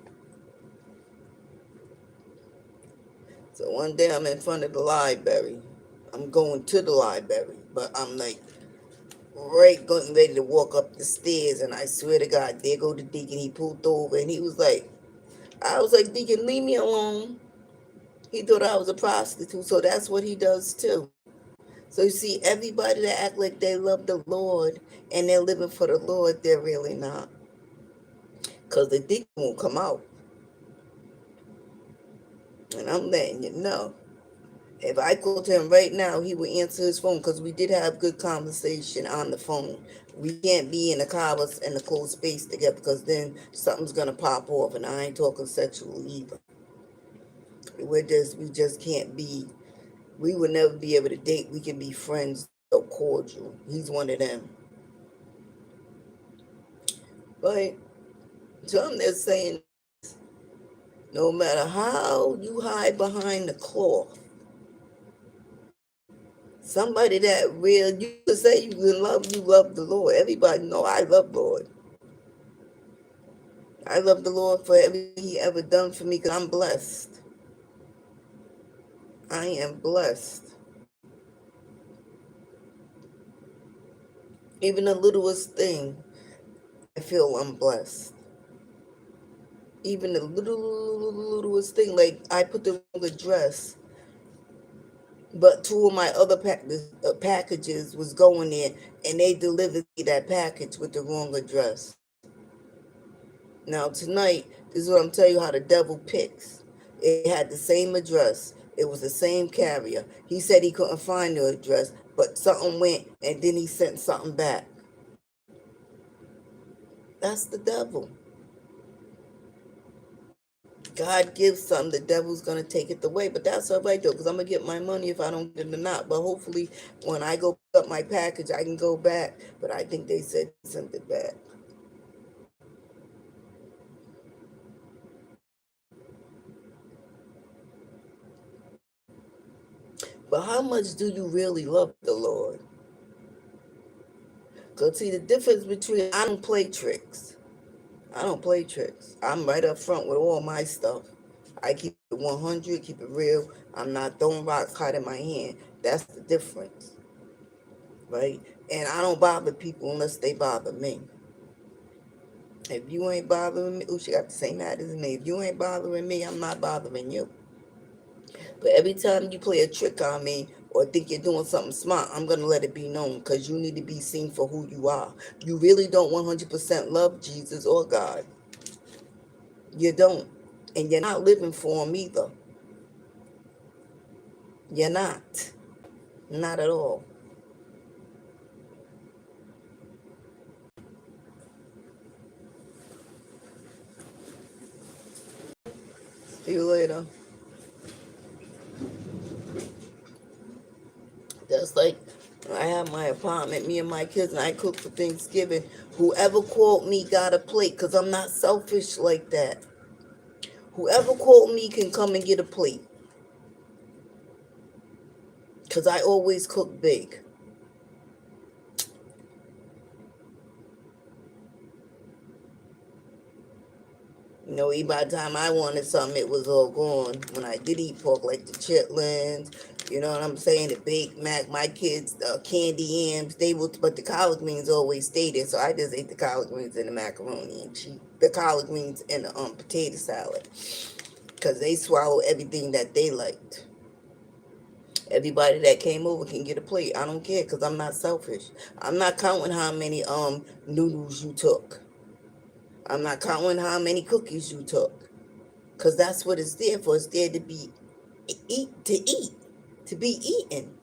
So one day I'm in front of the library. I'm going to the library, but I'm like, right getting ready to walk up the stairs, and I swear to God, there go the deacon. He pulled over, and he was like, I was like, Deacon, leave me alone. He thought I was a prostitute, so that's what he does too. So you see, everybody that act like they love the Lord and they're living for the Lord, they're really not. Because the deacon won't come out. And I'm letting you know. If I go to him right now, he will answer his phone because we did have good conversation on the phone. We can't be in the car in a closed space together because then something's going to pop off, and I ain't talking sexual either. We just can't be, we would never be able to date. We can be friends, so cordial. He's one of them. But so I'm just saying, no matter how you hide behind the cloth, somebody that real, you could say you love the Lord. Everybody know I love the Lord. I love the Lord for everything he ever done for me because I'm blessed. I am blessed. Even the littlest thing, I feel I'm blessed. Even the littlest thing, like I put the wrong address, but two of my other packages was going there, and they delivered me that package with the wrong address. Now tonight, this is what I'm telling you how the devil picks. It had the same address. It was the same carrier. He said he couldn't find the address, but something went, and then he sent something back. That's the devil. God gives something, the devil's going to take it away. But that's all right, though, because I'm going to get my money if I don't get it or not. But hopefully, when I go pick up my package, I can go back. But I think they said send it back. But how much do you really love the Lord? Cause see the difference between I don't play tricks. I don't play tricks. I'm right up front with all my stuff. I keep it 100, keep it real. I'm not throwing rocks hot in my hand. That's the difference, right? And I don't bother people unless they bother me. If you ain't bothering me, oh, she got the same hat as me. If you ain't bothering me, I'm not bothering you. But every time you play a trick on me or think you're doing something smart, I'm going to let it be known because you need to be seen for who you are. You really don't 100% love Jesus or God. You don't. And you're not living for him either. You're not. Not at all. See you later. That's like I have my apartment, me and my kids, and I cook for Thanksgiving. Whoever called me got a plate because I'm not selfish like that. Whoever called me can come and get a plate because I always cook big. You know, even by the time I wanted something, it was all gone. When I did eat pork, like the chitlins, you know what I'm saying, the baked mac, my kids, candy yams, they would, but the collard greens always stayed there, so I just ate the collard greens and the macaroni and cheese, the collard greens and the potato salad, because they swallow everything that they liked. Everybody that came over can get a plate. I don't care, because I'm not selfish. I'm not counting how many noodles you took. I'm not counting how many cookies you took. Because that's what it's there for. It's there to be eat, to be eaten.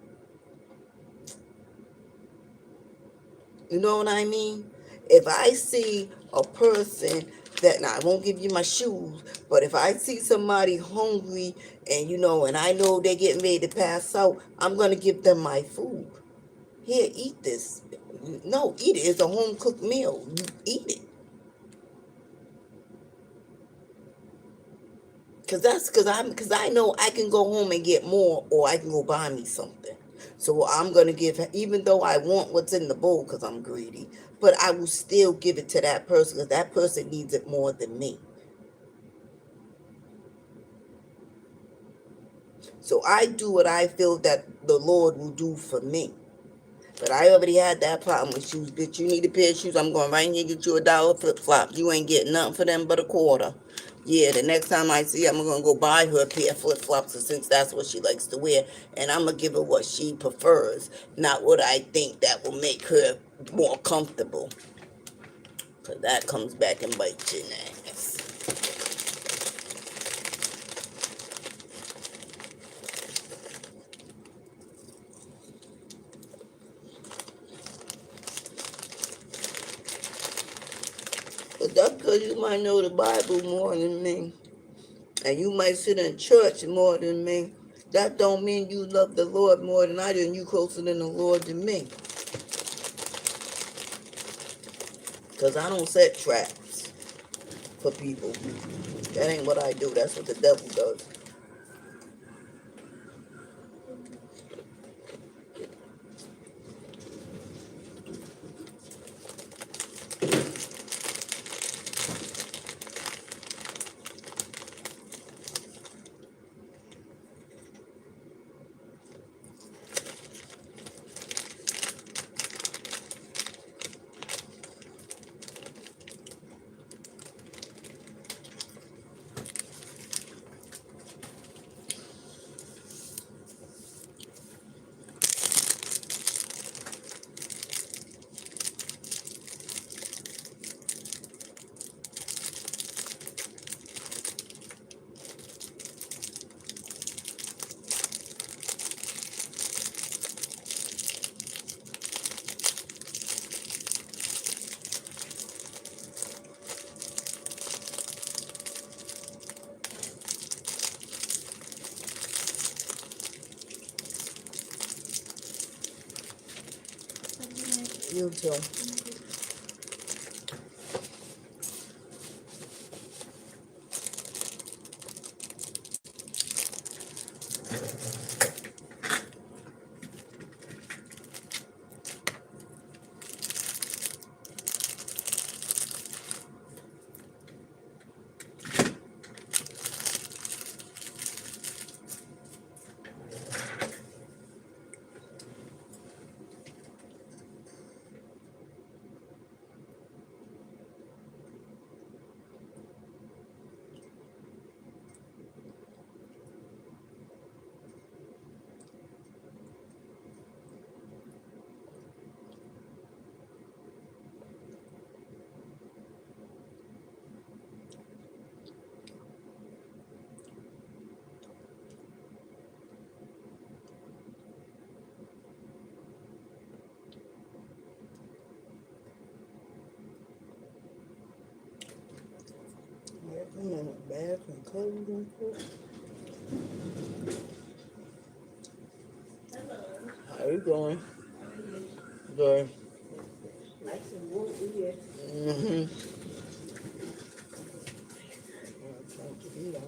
You know what I mean? If I see a person that, now I won't give you my shoes, but if I see somebody hungry and, and I know they're getting ready to pass out, I'm going to give them my food. Here, eat this. No, eat it. It's a home cooked meal. You eat it. Cause I know I can go home and get more, or I can go buy me something. So I'm gonna give, even though I want what's in the bowl, cause I'm greedy, but I will still give it to that person, cause that person needs it more than me. So I do what I feel that the Lord will do for me. But I already had that problem with shoes. Bitch, you need a pair of shoes, I'm going right here and get you $1 flip-flops. You ain't getting nothing for them but a quarter. Yeah, the next time I see her, I'm going to go buy her a pair of flip-flops since that's what she likes to wear. And I'm going to give her what she prefers, not what I think that will make her more comfortable. Because that comes back and bites you in the ass. But that's because you might know the Bible more than me. And you might sit in church more than me. That don't mean you love the Lord more than I do, and you closer than the Lord than me. Because I don't set traps for people. That ain't what I do. That's what the devil does. You too. I'm in the bathroom, clothes and stuff. How you going? Good. Nice and warm in here. Mm-hmm. Turn the heat on.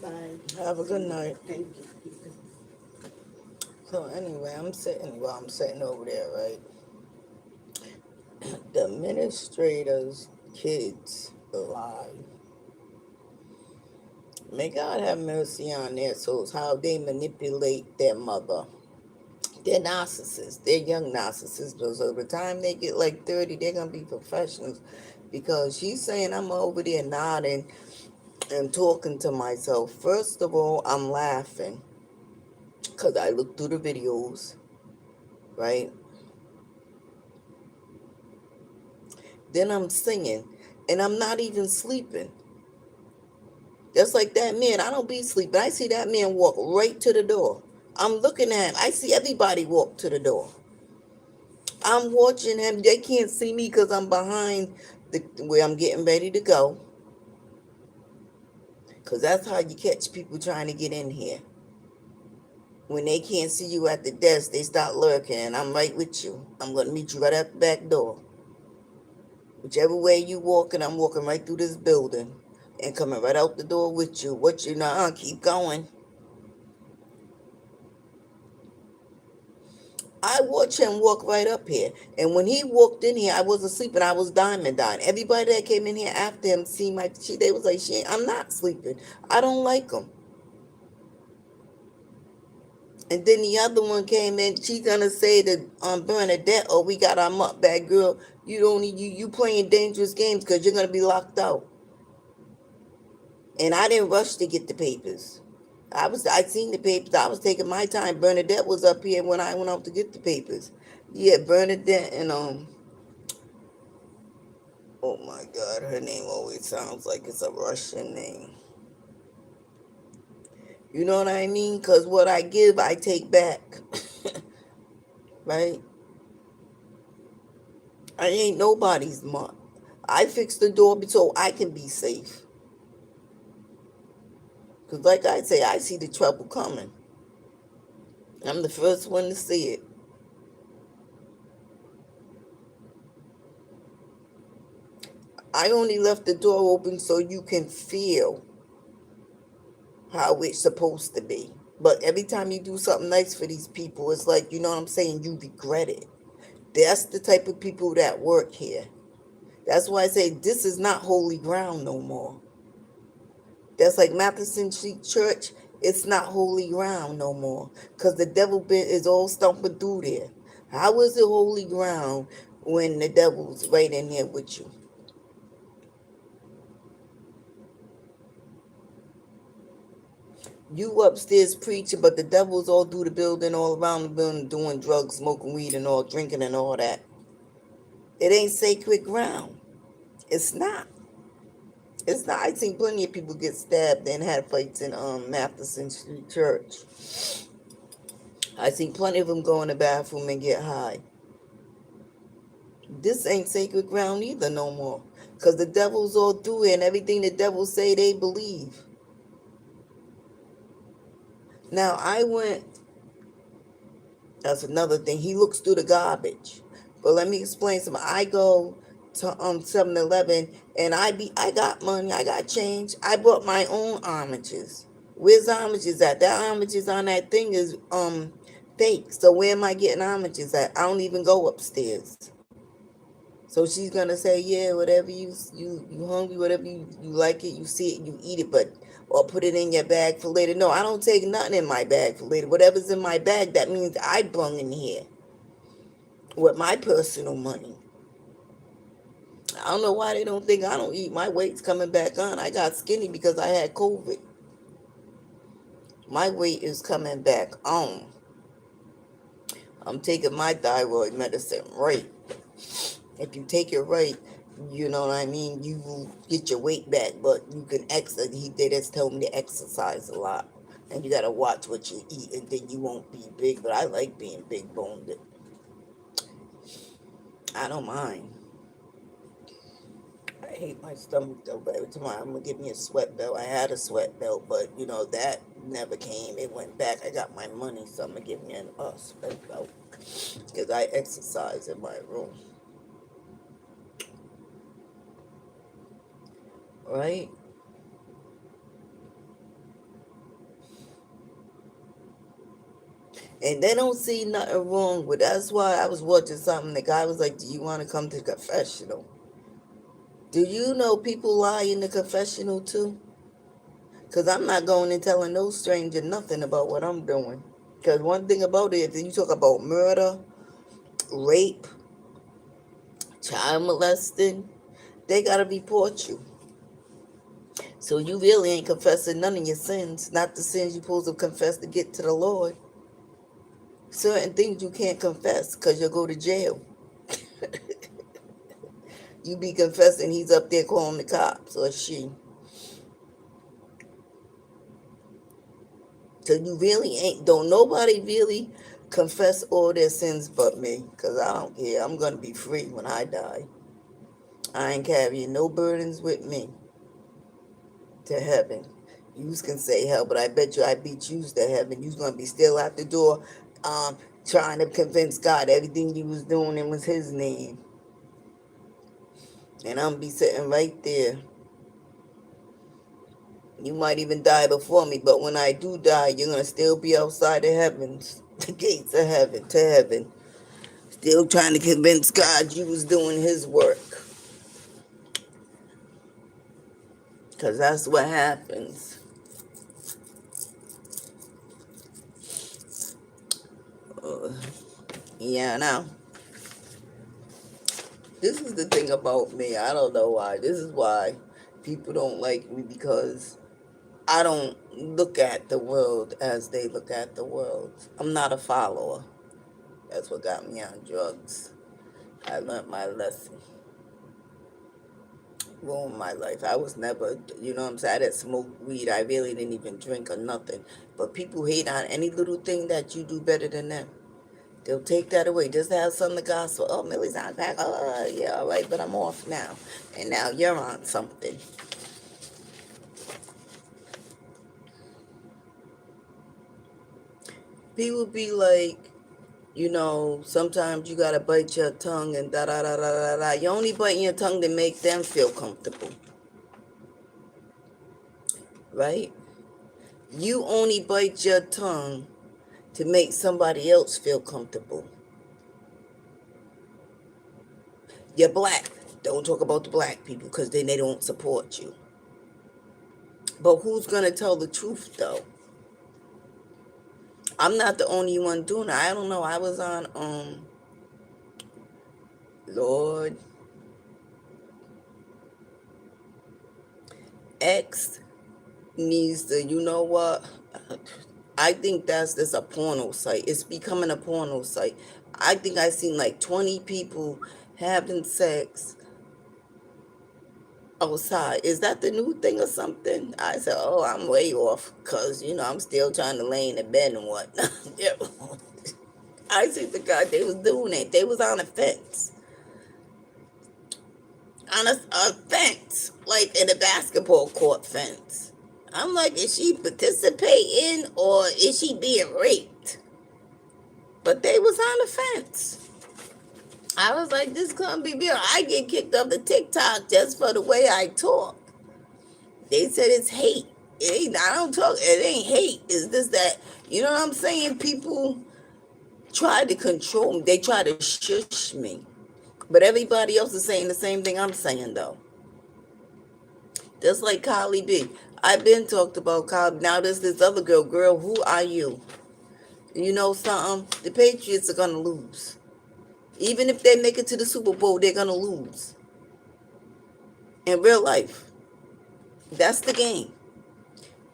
Bye. Have a good night. Thank you. So anyway, I'm sitting over there, right? The administrators' kids alive. May God have mercy on their souls, how they manipulate their mother. They're narcissists. They're young narcissists. But so by the time they get like 30, they're going to be professionals. Because she's saying I'm over there nodding and talking to myself. First of all, I'm laughing. Because I look through the videos, right? Then I'm singing. And I'm not even sleeping. Just like that man. I don't be sleeping. I see that man walk right to the door. I'm looking at him. I see everybody walk to the door. I'm watching him. They can't see me because I'm behind where I'm getting ready to go. Because that's how you catch people trying to get in here. When they can't see you at the desk, they start lurking. And I'm right with you. I'm going to meet you right at the back door. Whichever way you walking, I'm walking right through this building. And coming right out the door with you. What you know, keep going. I watched him walk right up here. And when he walked in here, I wasn't sleeping. I was diamond dying. Everybody that came in here after him, they was like, I'm not sleeping. I don't like him. And then the other one came in. She's gonna say to Bernadette, "Oh, we got our mutt bad girl. You playing dangerous games because you're gonna be locked out." And I didn't rush to get the papers. I seen the papers. I was taking my time. Bernadette was up here when I went out to get the papers. Yeah, Bernadette and oh my God, her name always sounds like it's a Russian name. You know what I mean? Cause what I give, I take back. Right? I ain't nobody's mom. I fix the door so I can be safe. Cause like I say, I see the trouble coming. I'm the first one to see it. I only left the door open so you can feel how it's supposed to be. But every time you do something nice for these people, it's like, you know what I'm saying, you regret it. That's the type of people that work here. That's why I say this is not holy ground no more. That's like Matheson Street Church. It's not holy ground no more. Because the devil is all stumping through there. How is it holy ground when the devil's right in there with you? You upstairs preaching, but the devil's all through the building, all around the building, doing drugs, smoking weed and all, drinking and all that. It ain't sacred ground. It's not. It's not. I seen plenty of people get stabbed and had fights in Matheson Street Church. I seen plenty of them go in the bathroom and get high. This ain't sacred ground either no more. Because the devil's all through it and everything the devil say they believe. Now I went, that's another thing. He looks through the garbage. But let me explain something. I go to 7-Eleven and I got money, I got change. I bought my own oranges. Where's oranges at? That oranges on that thing is fake. So where am I getting oranges at? I don't even go upstairs. So she's gonna say, yeah, whatever you hungry, whatever you like it, you see it, you eat it, but or put it in your bag for later. No, I don't take nothing in my bag for later. Whatever's in my bag, that means I brung in here with my personal money. I don't know why they don't think I don't eat. My weight's coming back on. I got skinny because I had COVID. My weight is coming back on. I'm taking my thyroid medicine right. If you take it right, you know what I mean, you will get your weight back, but you can exercise. They just told me to exercise a lot. And you gotta watch what you eat and then you won't be big. But I like being big boned. I don't mind. I hate my stomach though, but every time I'm gonna give me a sweat belt. I had a sweat belt, but you know, that never came. It went back. I got my money, so I'm gonna give me a sweat belt. Because I exercise in my room. Right? And they don't see nothing wrong with it. That's why I was watching something. The guy was like, do you want to come to the confessional? Do you know people lie in the confessional too? Because I'm not going and telling no stranger nothing about what I'm doing. Because one thing about it, if you talk about murder, rape, child molesting, they got to report you. So you really ain't confessing none of your sins. Not the sins you're supposed to confess to get to the Lord. Certain things you can't confess because you'll go to jail. You be confessing, he's up there calling the cops, or she. So you really don't nobody really confess all their sins but me, because I don't care. I'm going to be free when I die. I ain't carrying no burdens with me to heaven. You can say hell, but I bet you I beat you to heaven. You's going to be still at the door trying to convince God everything you was doing it was his name. And I'm going to be sitting right there. You might even die before me, but when I do die, you're going to still be outside the heavens, the gates of heaven, to heaven. Still trying to convince God you was doing his work. Because that's what happens. Yeah, now. This is the thing about me. I don't know why. This is why people don't like me, because I don't look at the world as they look at the world. I'm not a follower. That's what got me on drugs. I learned my lesson. Ruined my life. I was never, you know what I'm saying? I didn't smoke weed. I really didn't even drink or nothing. But people hate on any little thing that you do better than them. They'll take that away. Just have some of the gospel. Oh, Millie's on back. Oh, yeah, all right, but I'm off now. And now you're on something. People be like, you know, sometimes you gotta bite your tongue and da da da da da da. You only biting your tongue to make them feel comfortable. Right? You only bite your tongue to make somebody else feel comfortable. You're black. Don't talk about the black people, because then they don't support you. But who's gonna tell the truth though? I'm not the only one doing it. I don't know. I was on Lord, X needs to, you know what? I think that's just a porno site. It's becoming a porno site. I think I seen like 20 people having sex outside. Is that the new thing or something? I said, oh, I'm way off because, I'm still trying to lay in the bed and whatnot. I see the God they was doing it. They was on a fence. On a fence, like in a basketball court fence. I'm like, is she participating or is she being raped? But they was on the fence. I was like, this can't be real. I get kicked off the TikTok just for the way I talk. They said it's hate. It ain't, I don't talk, it ain't hate. It's just that, you know what I'm saying? People try to control me. They try to shush me. But everybody else is saying the same thing I'm saying, though. Just like Kylie B. I've been talked about Kylie. Now there's this other girl. Girl, who are you? You know something? The Patriots are going to lose. Even if they make it to the Super Bowl, they're going to lose. In real life. That's the game.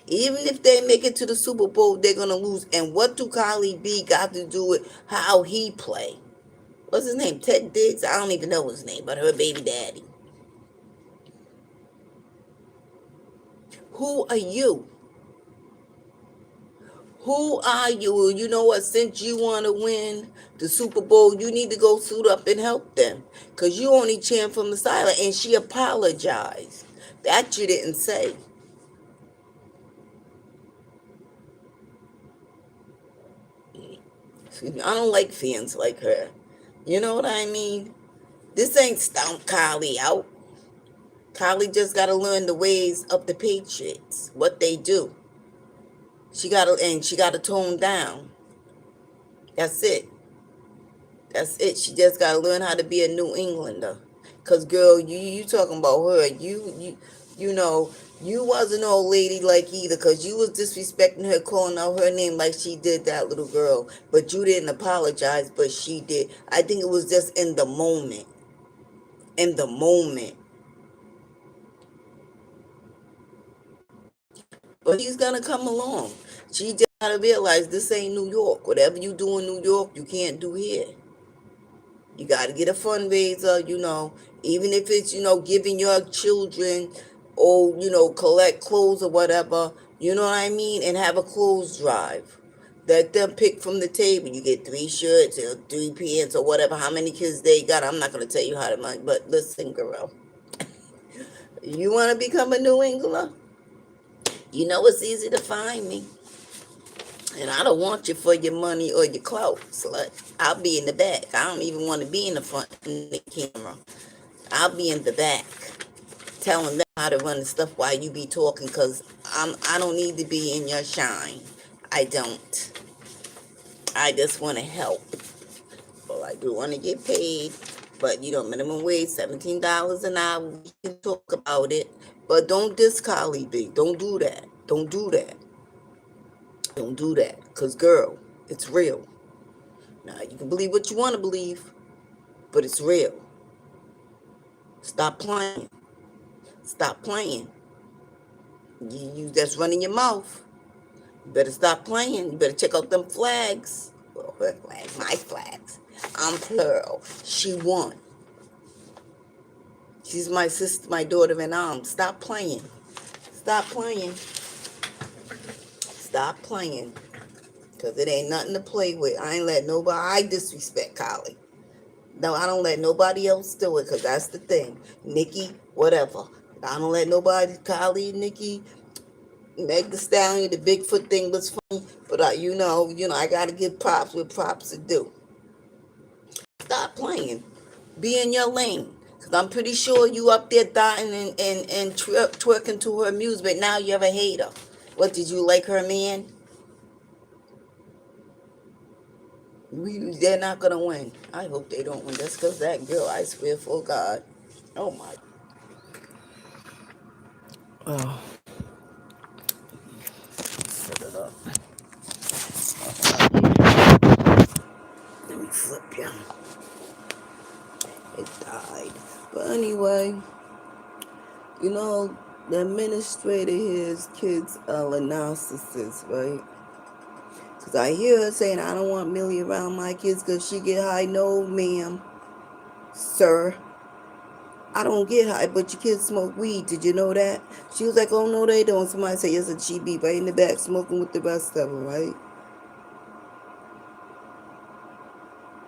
Even if they make it to the Super Bowl, they're going to lose. And what do Kylie B got to do with how he play? What's his name? Ted Diggs? I don't even know his name, but her baby daddy. Who are you? Who are you? You know what? Since you want to win the Super Bowl, you need to go suit up and help them. Because you only cheering from the sideline. And she apologized. That you didn't say. I don't like fans like her. You know what I mean? This ain't stomp Kylie out. Kylie just got to learn the ways of the Patriots. What they do. She got to tone down. That's it. That's it. She just gotta learn how to be a New Englander. Cause girl, you talking about her. You know, you wasn't an old lady like either. Cause you was disrespecting her, calling out her name like she did that little girl. But you didn't apologize, but she did. I think it was just in the moment. In the moment. But she's gonna come along. She just gotta realize this ain't New York. Whatever you do in New York, you can't do here. You got to get a fundraiser, even if it's, giving your children or, collect clothes or whatever, you know what I mean? And have a clothes drive. Let them pick from the table. You get 3 shirts or 3 pants or whatever, how many kids they got. I'm not going to tell you how to money, but listen, girl. You want to become a New Englander? You know it's easy to find me. And I don't want you for your money or your clothes. Slut. I'll be in the back. I don't even want to be in the front in the camera. I'll be in the back telling them how to run the stuff while you be talking because I don't need to be in your shine. I don't. I just want to help. Well, I do want to get paid. But, minimum wage, $17 an hour. We can talk about it. But don't diss Kylie B. Don't do that. Don't do that. Don't do that. Because, girl, it's real. Now, you can believe what you want to believe, but it's real. Stop playing. Stop playing. You that's running your mouth. You better stop playing. You better check out them flags. Well, her flags, my flags. I'm plural. She won. She's my sister, my daughter in arms. Stop playing. Stop playing. Stop playing. Because it ain't nothing to play with. I ain't let nobody, I disrespect Kylie. No, I don't let nobody else do it because that's the thing. Nikki, whatever. I don't let nobody, Kylie, Nikki, Meg the Stallion, the Bigfoot thing was funny. But, I got to give props what props to do. Stop playing. Be in your lane. Because I'm pretty sure you up there dying and twerking to her music. But now you have a hater. What, did you like her man? They're not going to win. I hope they don't win. That's because that girl, I swear for God. Oh, my. Oh. Set it up. Let me flip you. It died. But anyway, the administrator here, his kids are a narcissist, right? Because I hear her saying, I don't want Millie around my kids because she get high. No, ma'am, sir. I don't get high, but your kids smoke weed. Did you know that? She was like, oh, no, they don't. Somebody said, yes, and she be right in the back smoking with the rest of them, right?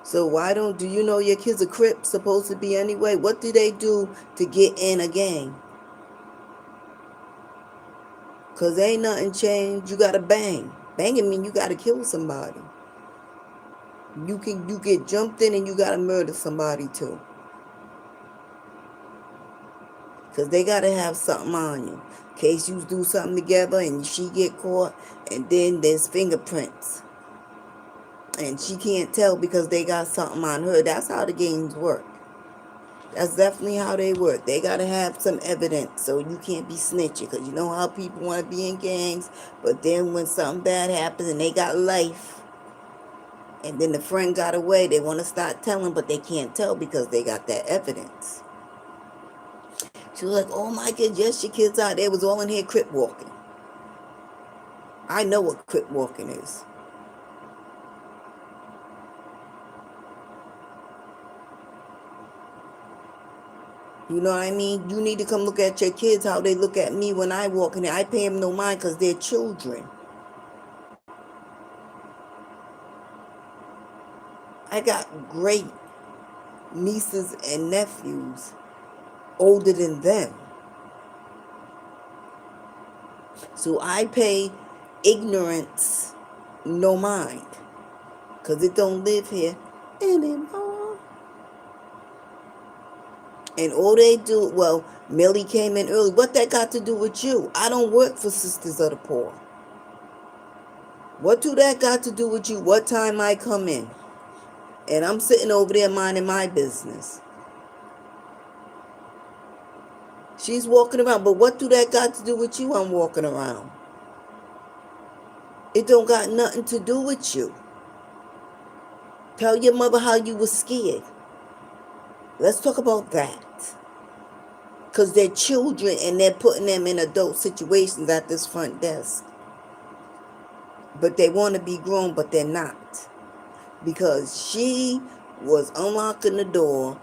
So why do you know your kids are Crips supposed to be anyway? What do they do to get in a gang? Because ain't nothing changed. You got to bang. Banging mean you got to kill somebody. You get jumped in and you got to murder somebody too. Because they got to have something on you. In case you do something together and she get caught, and then there's fingerprints. And she can't tell because they got something on her. That's how the games work. That's definitely how they work. They got to have some evidence so you can't be snitching. Because you know how people want to be in gangs. But then when something bad happens and they got life, and then the friend got away, they want to start telling, but they can't tell because they got that evidence. She was like, oh my God, yes, your kids out there was all in here crip walking. I know what crip walking is. You know what I mean? You need to come look at your kids, how they look at me when I walk in there. I pay them no mind because they're children. I got great nieces and nephews older than them. So I pay ignorance no mind because it don't live here anymore. And all they do, well, Millie came in early. What that got to do with you? I don't work for Sisters of the Poor. What do that got to do with you? What time I come in? And I'm sitting over there minding my business. She's walking around, but what do that got to do with you? I'm walking around. It don't got nothing to do with you. Tell your mother how you was scared. Let's talk about that. Because they're children and they're putting them in adult situations at this front desk. But they want to be grown, but they're not. Because she was unlocking the door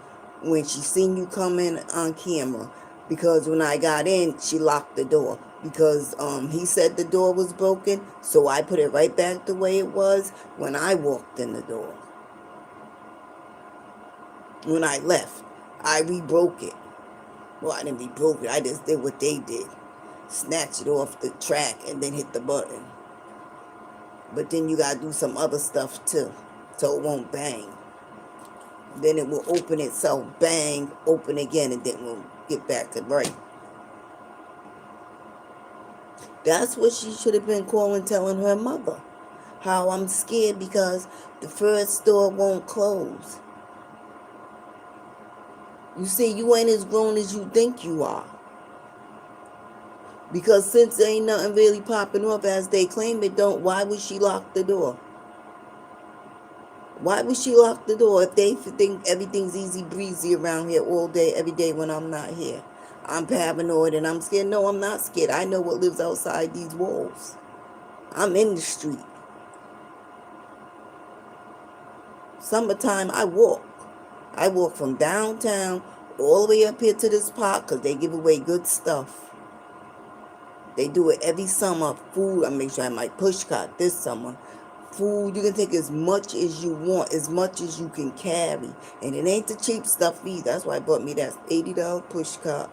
when she seen you come in on camera. Because when I got in, she locked the door. Because he said the door was broken, so I put it right back the way it was when I walked in the door. When I left, I re-broke it. Well, I didn't re-broke it. I just did what they did. Snatch it off the track and then hit the button. But then you got to do some other stuff too, so it won't bang. Then it will open itself, bang, open again, and then we'll get back to right. That's what she should have been calling, telling her mother. How I'm scared because the first store won't close. You see, you ain't as grown as you think you are. Because since there ain't nothing really popping off as they claim it don't, why would she lock the door? Why would she lock the door if they think everything's easy breezy around here all day, every day when I'm not here? I'm paranoid and I'm scared. No, I'm not scared. I know what lives outside these walls. I'm in the street. Summertime, I walk. I walk from downtown all the way up here to this park because they give away good stuff. They do it every summer. Food, I make sure I have my push cart this summer. Food, you can take as much as you want, as much as you can carry. And it ain't the cheap stuff either. That's why I bought me that $80 push cart.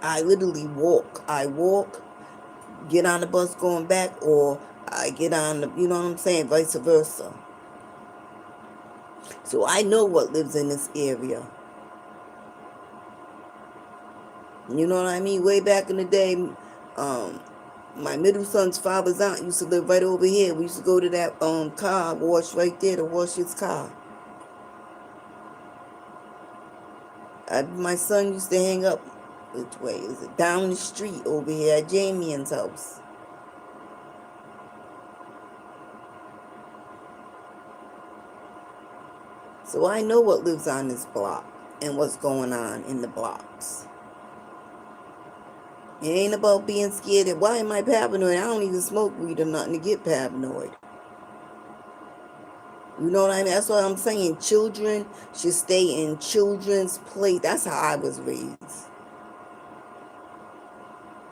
I literally walk. I walk, get on the bus going back, or I get on the, you know what I'm saying, vice versa. So I know what lives in this area. You know what I mean? Way back in the day, my middle son's father's aunt used to live right over here. We used to go to that car wash right there to wash his car. My son used to hang up, which way is it? Down the street over here at Jamien's house. So I know what lives on this block and what's going on in the blocks. It ain't about being scared. Why am I paranoid? I don't even smoke weed or nothing to get paranoid. You know what I mean? That's what I'm saying. Children should stay in children's place. That's how I was raised.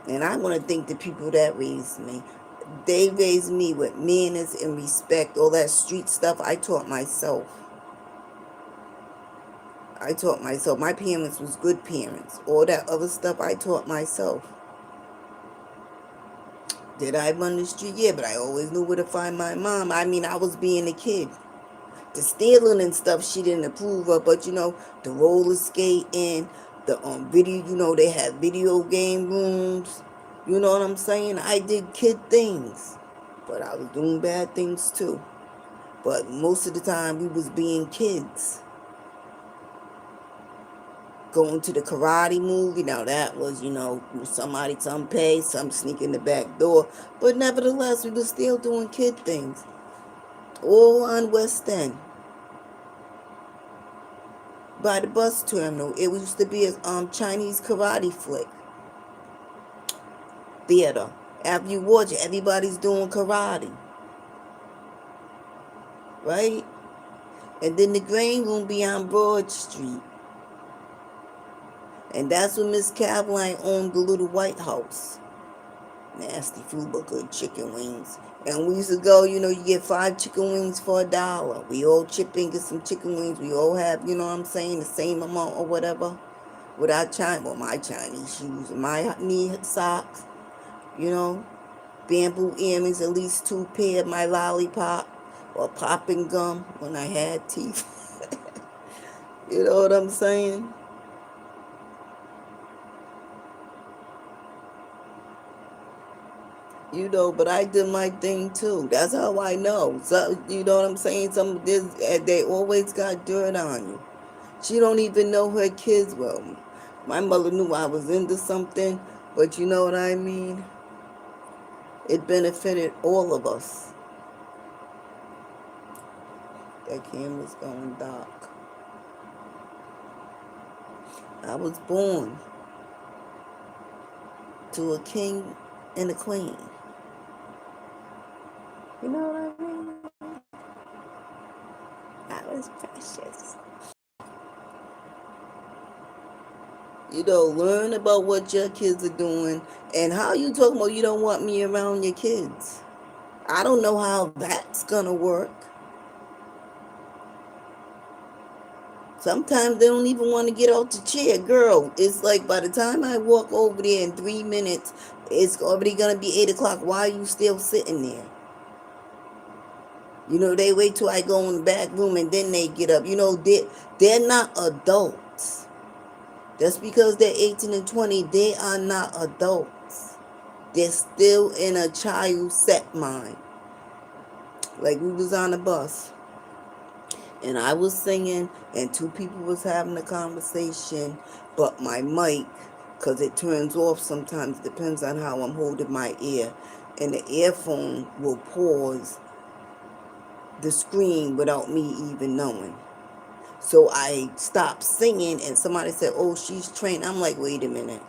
And I want to thank the people that raised me. They raised me with manners and respect. All that street stuff I taught myself. I taught myself. My parents was good parents. All that other stuff I taught myself. Did I run the street? Yeah, but I always knew where to find my mom. I mean, I was being a kid. The stealing and stuff she didn't approve of, but the roller skating, the video, they had video game rooms. You know what I'm saying? I did kid things, but I was doing bad things too. But most of the time we was being kids. Going to the karate movie, now that was, somebody, some pay, some sneak in the back door. But nevertheless, we was still doing kid things. All on West End. By the bus terminal. It used to be a Chinese karate flick. Theater. After you watch it, everybody's doing karate. Right? And then the green room be on Broad Street. And that's when Miss Caroline owned the little White House. Nasty food, but good chicken wings. And we used to go, you get 5 chicken wings for $1. We all chip in, get some chicken wings. We all have, what I'm saying, the same amount or whatever. With our my Chinese shoes, my knee socks, bamboo earrings, at least 2 pair, my lollipop, or popping gum when I had teeth. You know what I'm saying? But I did my thing too. That's how I know. So, you know what I'm saying? They always got dirt on you. She don't even know her kids well. My mother knew I was into something, but you know what I mean? It benefited all of us. That camera's going dark. I was born to a king and a queen. You know what I mean? I was precious. Learn about what your kids are doing. And how you talking about you don't want me around your kids? I don't know how that's gonna work. Sometimes they don't even want to get out the chair. Girl, it's like by the time I walk over there in 3 minutes, it's already gonna be 8 o'clock. Why are you still sitting there? They wait till I go in the back room and then they get up. They're not adults. Just because they're 18 and 20, they are not adults. They're still in a child set mind. Like we was on a bus. And I was singing and 2 people was having a conversation. But my mic, because it turns off sometimes, depends on how I'm holding my ear. And the earphone will pause the screen without me even knowing. So I stopped singing and somebody said, oh, she's trained. I'm like, wait a minute.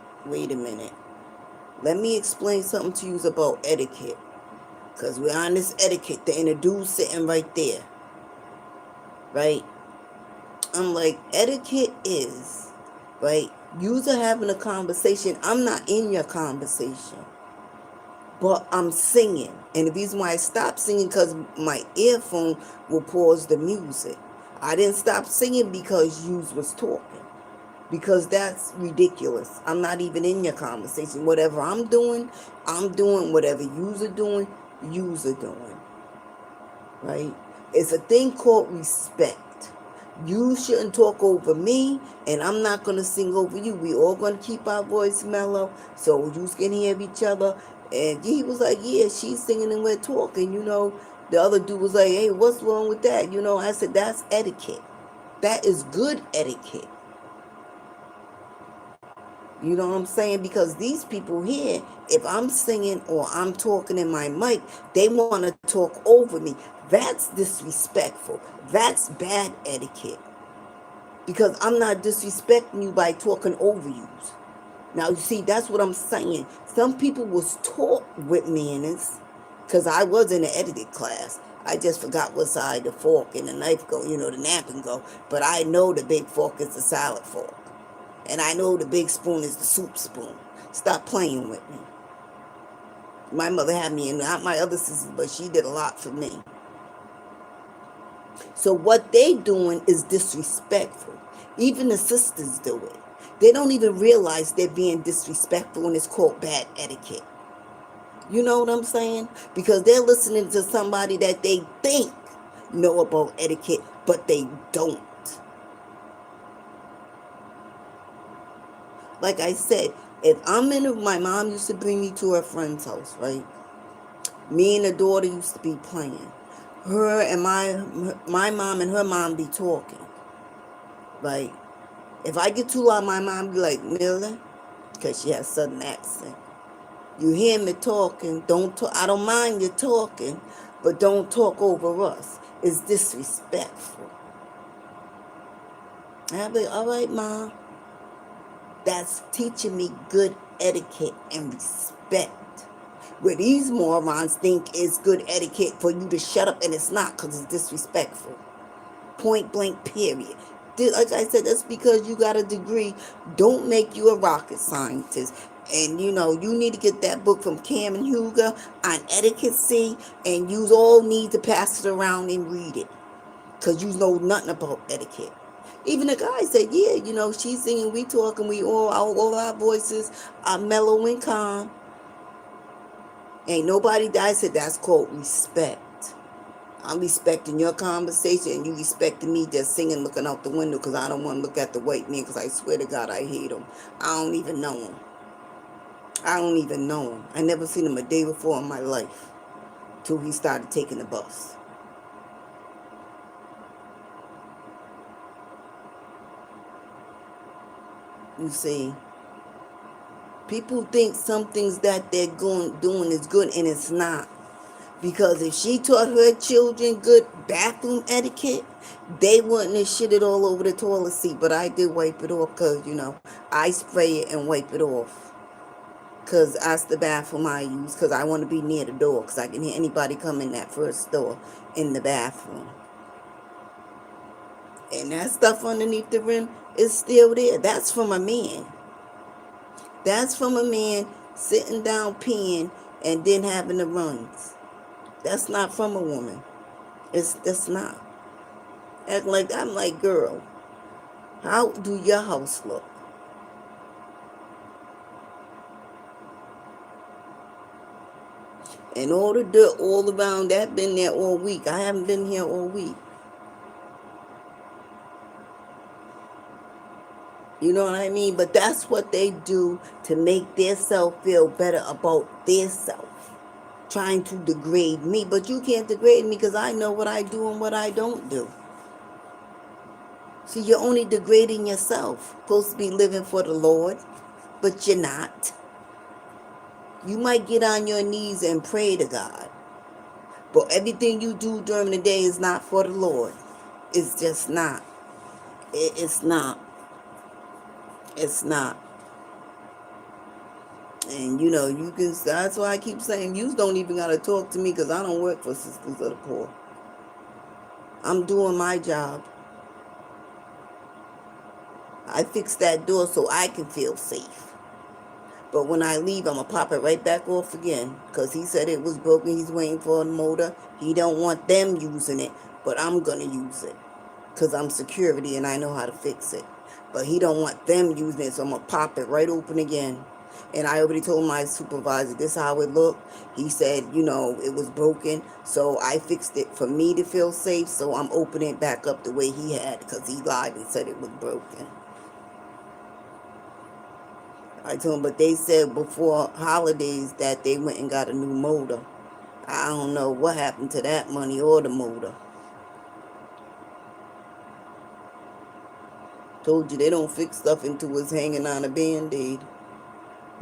Let me explain something to you about etiquette. Because we're on this etiquette. And the dude sitting right there. Right? I'm like, etiquette is, right? You're having a conversation. I'm not in your conversation. But I'm singing. And the reason why I stopped singing because my earphone will pause the music. I didn't stop singing because you was talking. Because that's ridiculous. I'm not even in your conversation. Whatever I'm doing. Whatever yous are doing. Right? It's a thing called respect. You shouldn't talk over me, and I'm not going to sing over you. We all going to keep our voice mellow so you can hear each other. And he was like, yeah, she's singing and we're talking, The other dude was like, hey, what's wrong with that? I said, that's etiquette. That is good etiquette. You know what I'm saying? Because these people here, if I'm singing or I'm talking in my mic, they want to talk over me. That's disrespectful. That's bad etiquette. Because I'm not disrespecting you by talking over you. Now, you see, that's what I'm saying. Some people was taught with manners because I was in an etiquette class. I just forgot what side the fork and the knife go, the napkin go. But I know the big fork is the salad fork. And I know the big spoon is the soup spoon. Stop playing with me. My mother had me, and not my other sisters, but she did a lot for me. So what they doing is disrespectful. Even the sisters do it. They don't even realize they're being disrespectful, and it's called bad etiquette. You know what I'm saying? Because they're listening to somebody that they think know about etiquette, but they don't. Like I said, if my mom used to bring me to her friend's house, right? Me and the daughter used to be playing. Her and my mom and her mom be talking. Like, if I get too loud, my mom be like, Miller, because she has a southern accent. You hear me talking, don't talk. I don't mind you talking, but don't talk over us. It's disrespectful. And I'll be like, all right, Mom. That's teaching me good etiquette and respect. Where these morons think it's good etiquette for you to shut up, and it's not, because it's disrespectful. Point blank, period. Like I said, that's because you got a degree. Don't make you a rocket scientist. And you need to get that book from Cam and Hugo on etiquette, and you all need to pass it around and read it. Because you know nothing about etiquette. Even the guy said, yeah, she's singing, we talking, we all our voices are mellow and calm. Ain't nobody died. Said that's called respect. I'm respecting your conversation, and you respecting me just singing, looking out the window, because I don't want to look at the white man, because I swear to God I hate him. I don't even know him. I never seen him a day before in my life till he started taking the bus. You see, people think some things that they're doing is good, and it's not. Because if she taught her children good bathroom etiquette, they wouldn't have shitted all over the toilet seat. But I did wipe it off because, I spray it and wipe it off. Because that's the bathroom I use, because I want to be near the door, because I can hear anybody come in that first door in the bathroom. And that stuff underneath the rim is still there. That's from a man. That's from a man sitting down peeing and then having the runs. That's not from a woman. That's not. Act like I'm like, girl, how do your house look? And all the dirt all around that been there all week. I haven't been here all week. You know what I mean? But that's what they do to make their self feel better about their self. Trying to degrade me. But you can't degrade me because I know what I do and what I don't do. See, you're only degrading yourself. Supposed to be living for the Lord, but you're not. You might get on your knees and pray to God, but everything you do during the day is not for the Lord. It's just not. It's not. It's not. And you can. That's why I keep saying, you don't even gotta talk to me, because I don't work for Sisters of the Poor. I'm doing my job. I fix that door so I can feel safe. But when I leave, I'm going to pop it right back off again. Because he said it was broken. He's waiting for a motor. He don't want them using it. But I'm going to use it. Because I'm security and I know how to fix it. But he don't want them using it. So I'm going to pop it right open again. And I already told my supervisor, this is how it looked. He said, it was broken. So I fixed it for me to feel safe. So I'm opening it back up the way he had. Because he lied and said it was broken. I told him, but they said before holidays that they went and got a new motor. I don't know what happened to that money or the motor. Told you they don't fix stuff until it's hanging on a Band-Aid.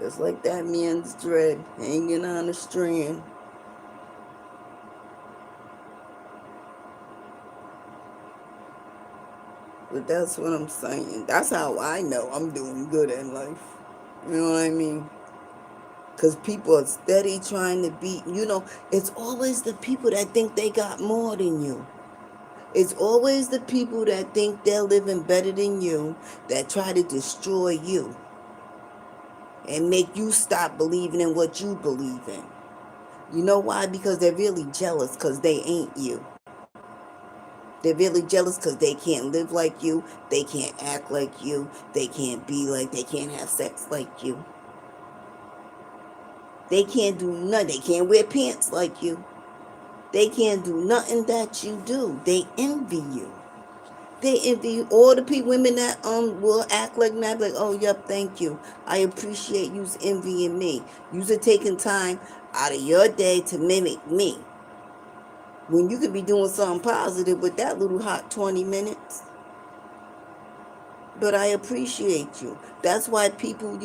Just like that man's dread hanging on a strand. But that's what I'm saying. That's how I know I'm doing good in life. You know what I mean? Because people are steady trying to beat, it's always the people that think they got more than you. It's always the people that think they're living better than you that try to destroy you and make you stop believing in what you believe in. You know why? Because they're really jealous because they ain't you. They're really jealous because they can't live like you. They can't act like you. They can't have sex like you. They can't do nothing. They can't wear pants like you. They can't do nothing that you do. They envy you. They envy all the people, women that will act like me. Like, oh, yep, thank you. I appreciate you envying me. You're taking time out of your day to mimic me. When you could be doing something positive with that little hot 20 minutes. But I appreciate you. That's why people,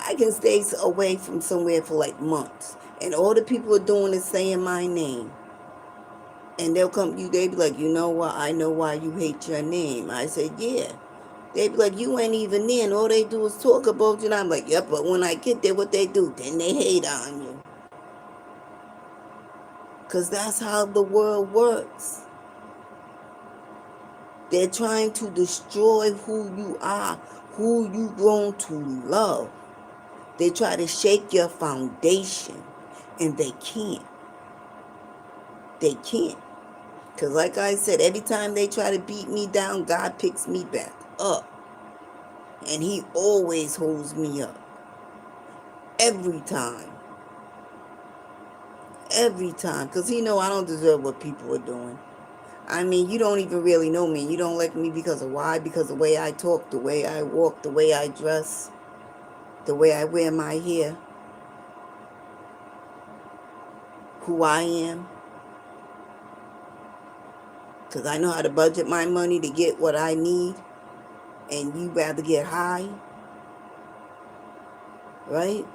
I can stay away from somewhere for like months. And all the people are doing is saying my name. And they be like, you know what? I know why you hate your name. I said, yeah. They be like, you ain't even there. And all they do is talk about you. And I'm like, yep, but when I get there, what they do? Then they hate on you. Because that's how the world works. They're trying to destroy who you are, who you grown to love. They try to shake your foundation. And they can't. They can't. Because like I said, every time they try to beat me down, God picks me back up. And he always holds me up. Every time. Every time. Because he know I don't deserve what people are doing. I mean, you don't even really know me. You don't like me because of why? Because of the way I talk, the way I walk, the way I dress, the way I wear my hair, who I am. Because I know how to budget my money to get what I need. And you rather get high. Right?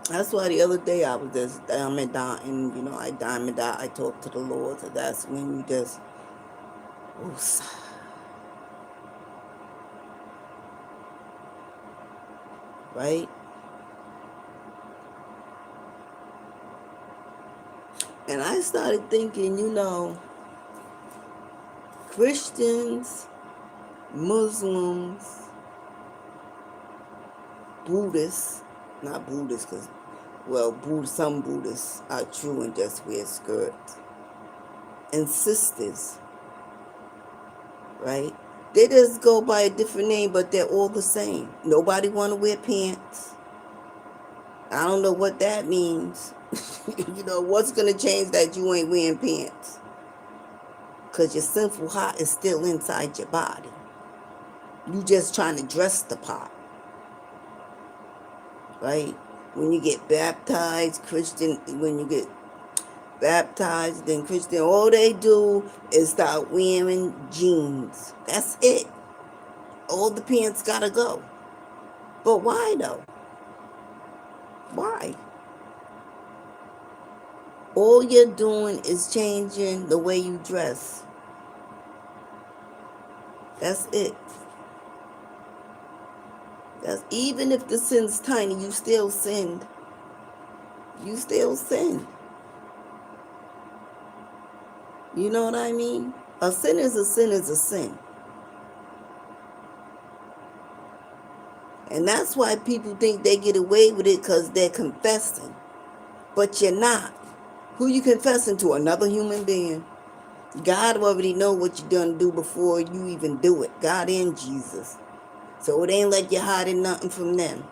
That's why the other day I was just diamond and I diamond out. I talked to the Lord. So that's when you just, oof, right? And I started thinking, Christians, Muslims, Buddhists, not Buddhists, because, some Buddhists are true and just wear skirts, and sisters, right? They just go by a different name, but they're all the same. Nobody want to wear pants. I don't know what that means. What's going to change that you ain't wearing pants? Because your sinful heart is still inside your body. You just trying to dress the part. Right? When you get baptized, then Christian, all they do is start wearing jeans. That's it. All the pants gotta go. But why though? Why? All you're doing is changing the way you dress. That's it. Even if the sin's tiny, you still sinned. You still sinned. You know what I mean? A sin is a sin is a sin. And that's why people think they get away with it because they're confessing. But you're not. Who you confessing to? Another human being. God already know what you're going to do before you even do it. God and Jesus. So it ain't like you're hiding nothing from them.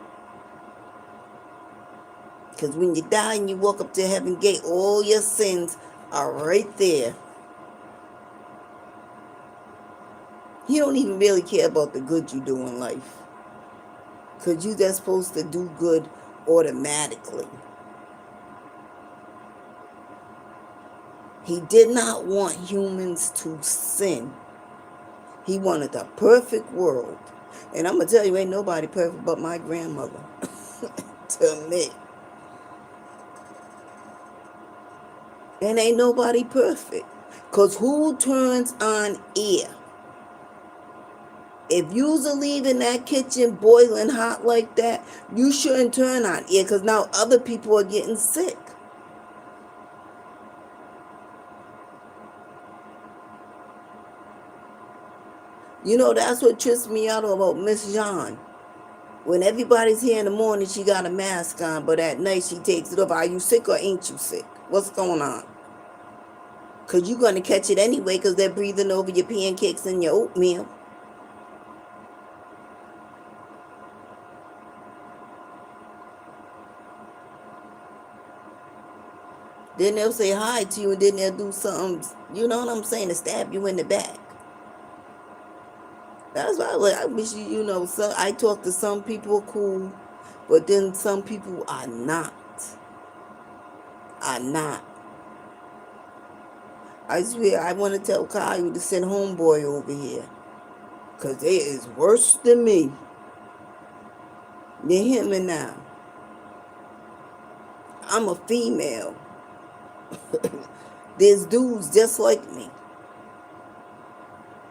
Because when you die and you walk up to heaven gate, all your sins are right there. He don't even really care about the good you do in life. Because you're just supposed to do good automatically. He did not want humans to sin. He wanted a perfect world. And I'm going to tell you, ain't nobody perfect but my grandmother. To me. And ain't nobody perfect. Because who turns on air? If you's a leaving that kitchen boiling hot like that, you shouldn't turn on air because now other people are getting sick. You know, that's what trips me out about Miss Jean. When everybody's here in the morning, she got a mask on, but at night she takes it off. Are you sick or ain't you sick? What's going on? Because you're going to catch it anyway because they're breathing over your pancakes and your oatmeal. Then they'll say hi to you and then they'll do something, you know what I'm saying, to stab you in the back. That's why I wish you know, I talk to some people cool, but then some people are not. Are not. I swear, I want to tell Kyle to send homeboy over here. Because they is worse than me. Than him and now. I'm a female. There's dudes just like me.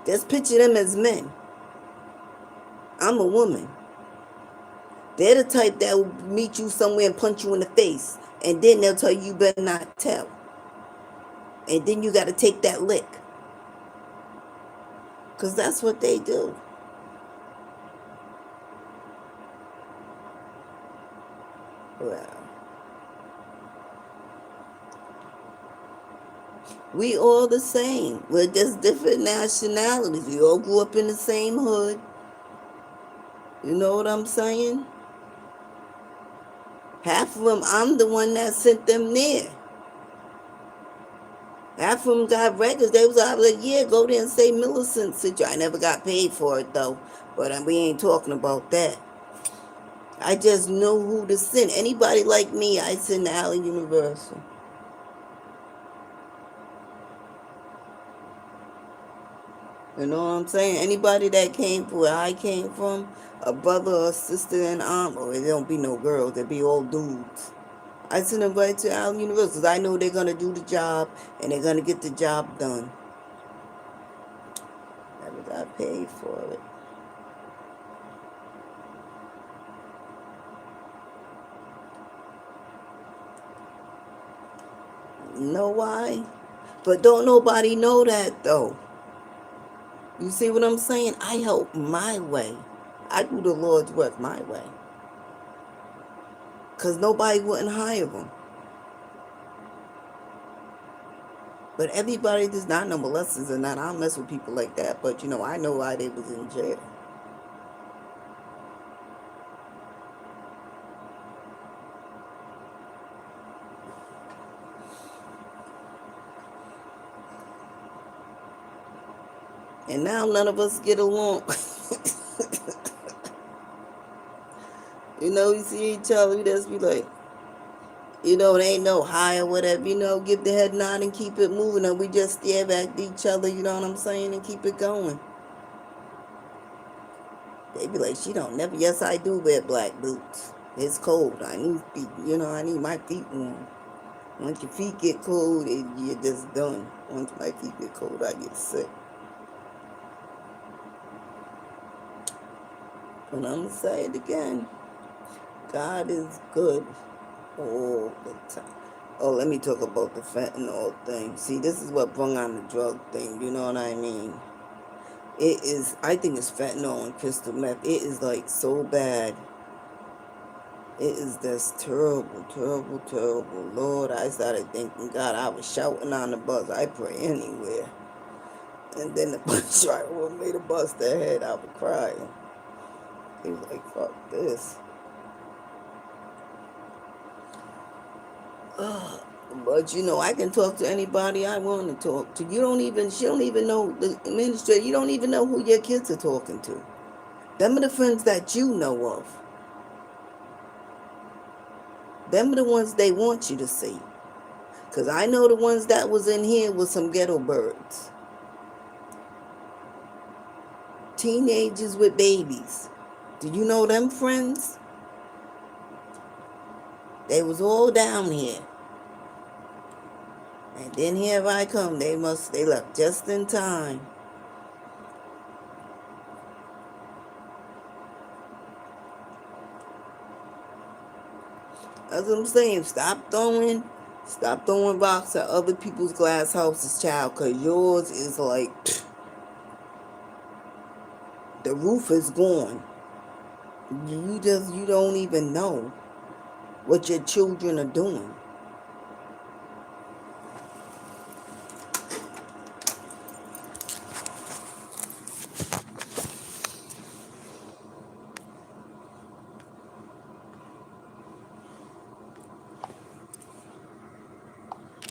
Just picture them as men. I'm a woman. They're the type that will meet you somewhere and punch you in the face. And then they'll tell you better not tell. And then you got to take that lick. Because that's what they do. Well. We all the same. We're just different nationalities. We all grew up in the same hood. You know what I'm saying? Half of them, I'm the one that sent them there. Half of them got records. They was like, yeah, go there and say Millicent sent you. I never got paid for it, though. But we ain't talking about that. I just know who to send. Anybody like me, I send to Allen Universal. You know what I'm saying? Anybody that came from where I came from, a brother or sister and aunt, or it don't be no girls, it be all dudes. I send them right to Allen University because I know they're going to do the job and they're going to get the job done. Never got paid for it. You know why? But don't nobody know that though. You see what I'm saying? I help my way. I do the Lord's work my way. Because nobody wouldn't hire them. But everybody does not know molesters and that. I don't mess with people like that. But, you know, I know why they was in jail. And now none of us get along. You know, we see each other, we just be like, you know, it ain't no hi or whatever, you know, give the head nod and keep it moving. And we just stare at each other, you know what I'm saying, and keep it going. They be like, she don't never, yes, I do wear black boots. It's cold. I need feet, you know, I need my feet warm. Once your feet get cold, you're just done. Once my feet get cold, I get sick. And I'm going to say it again. God is good all the time. Oh, let me talk about the fentanyl thing. See, this is what brought on the drug thing. You know what I mean? It is, I think it's fentanyl and crystal meth. It is like so bad. It is just terrible, terrible, terrible. Lord, I started thinking, God, I was shouting on the bus. I pray anywhere. And then the bus driver made a bust their head. I was crying. He was like, fuck this. But you know, I can talk to anybody I want to talk to. She don't even know the administrator. You don't even know who your kids are talking to. Them are the friends that you know of. Them are the ones they want you to see. Because I know the ones that was in here was some ghetto birds. Teenagers with babies. Do you know them friends? They was all down here. And then here I come. They left just in time. That's what I'm saying. Stop throwing rocks at other people's glass houses, child, cause yours is like the roof is gone. You don't even know what your children are doing.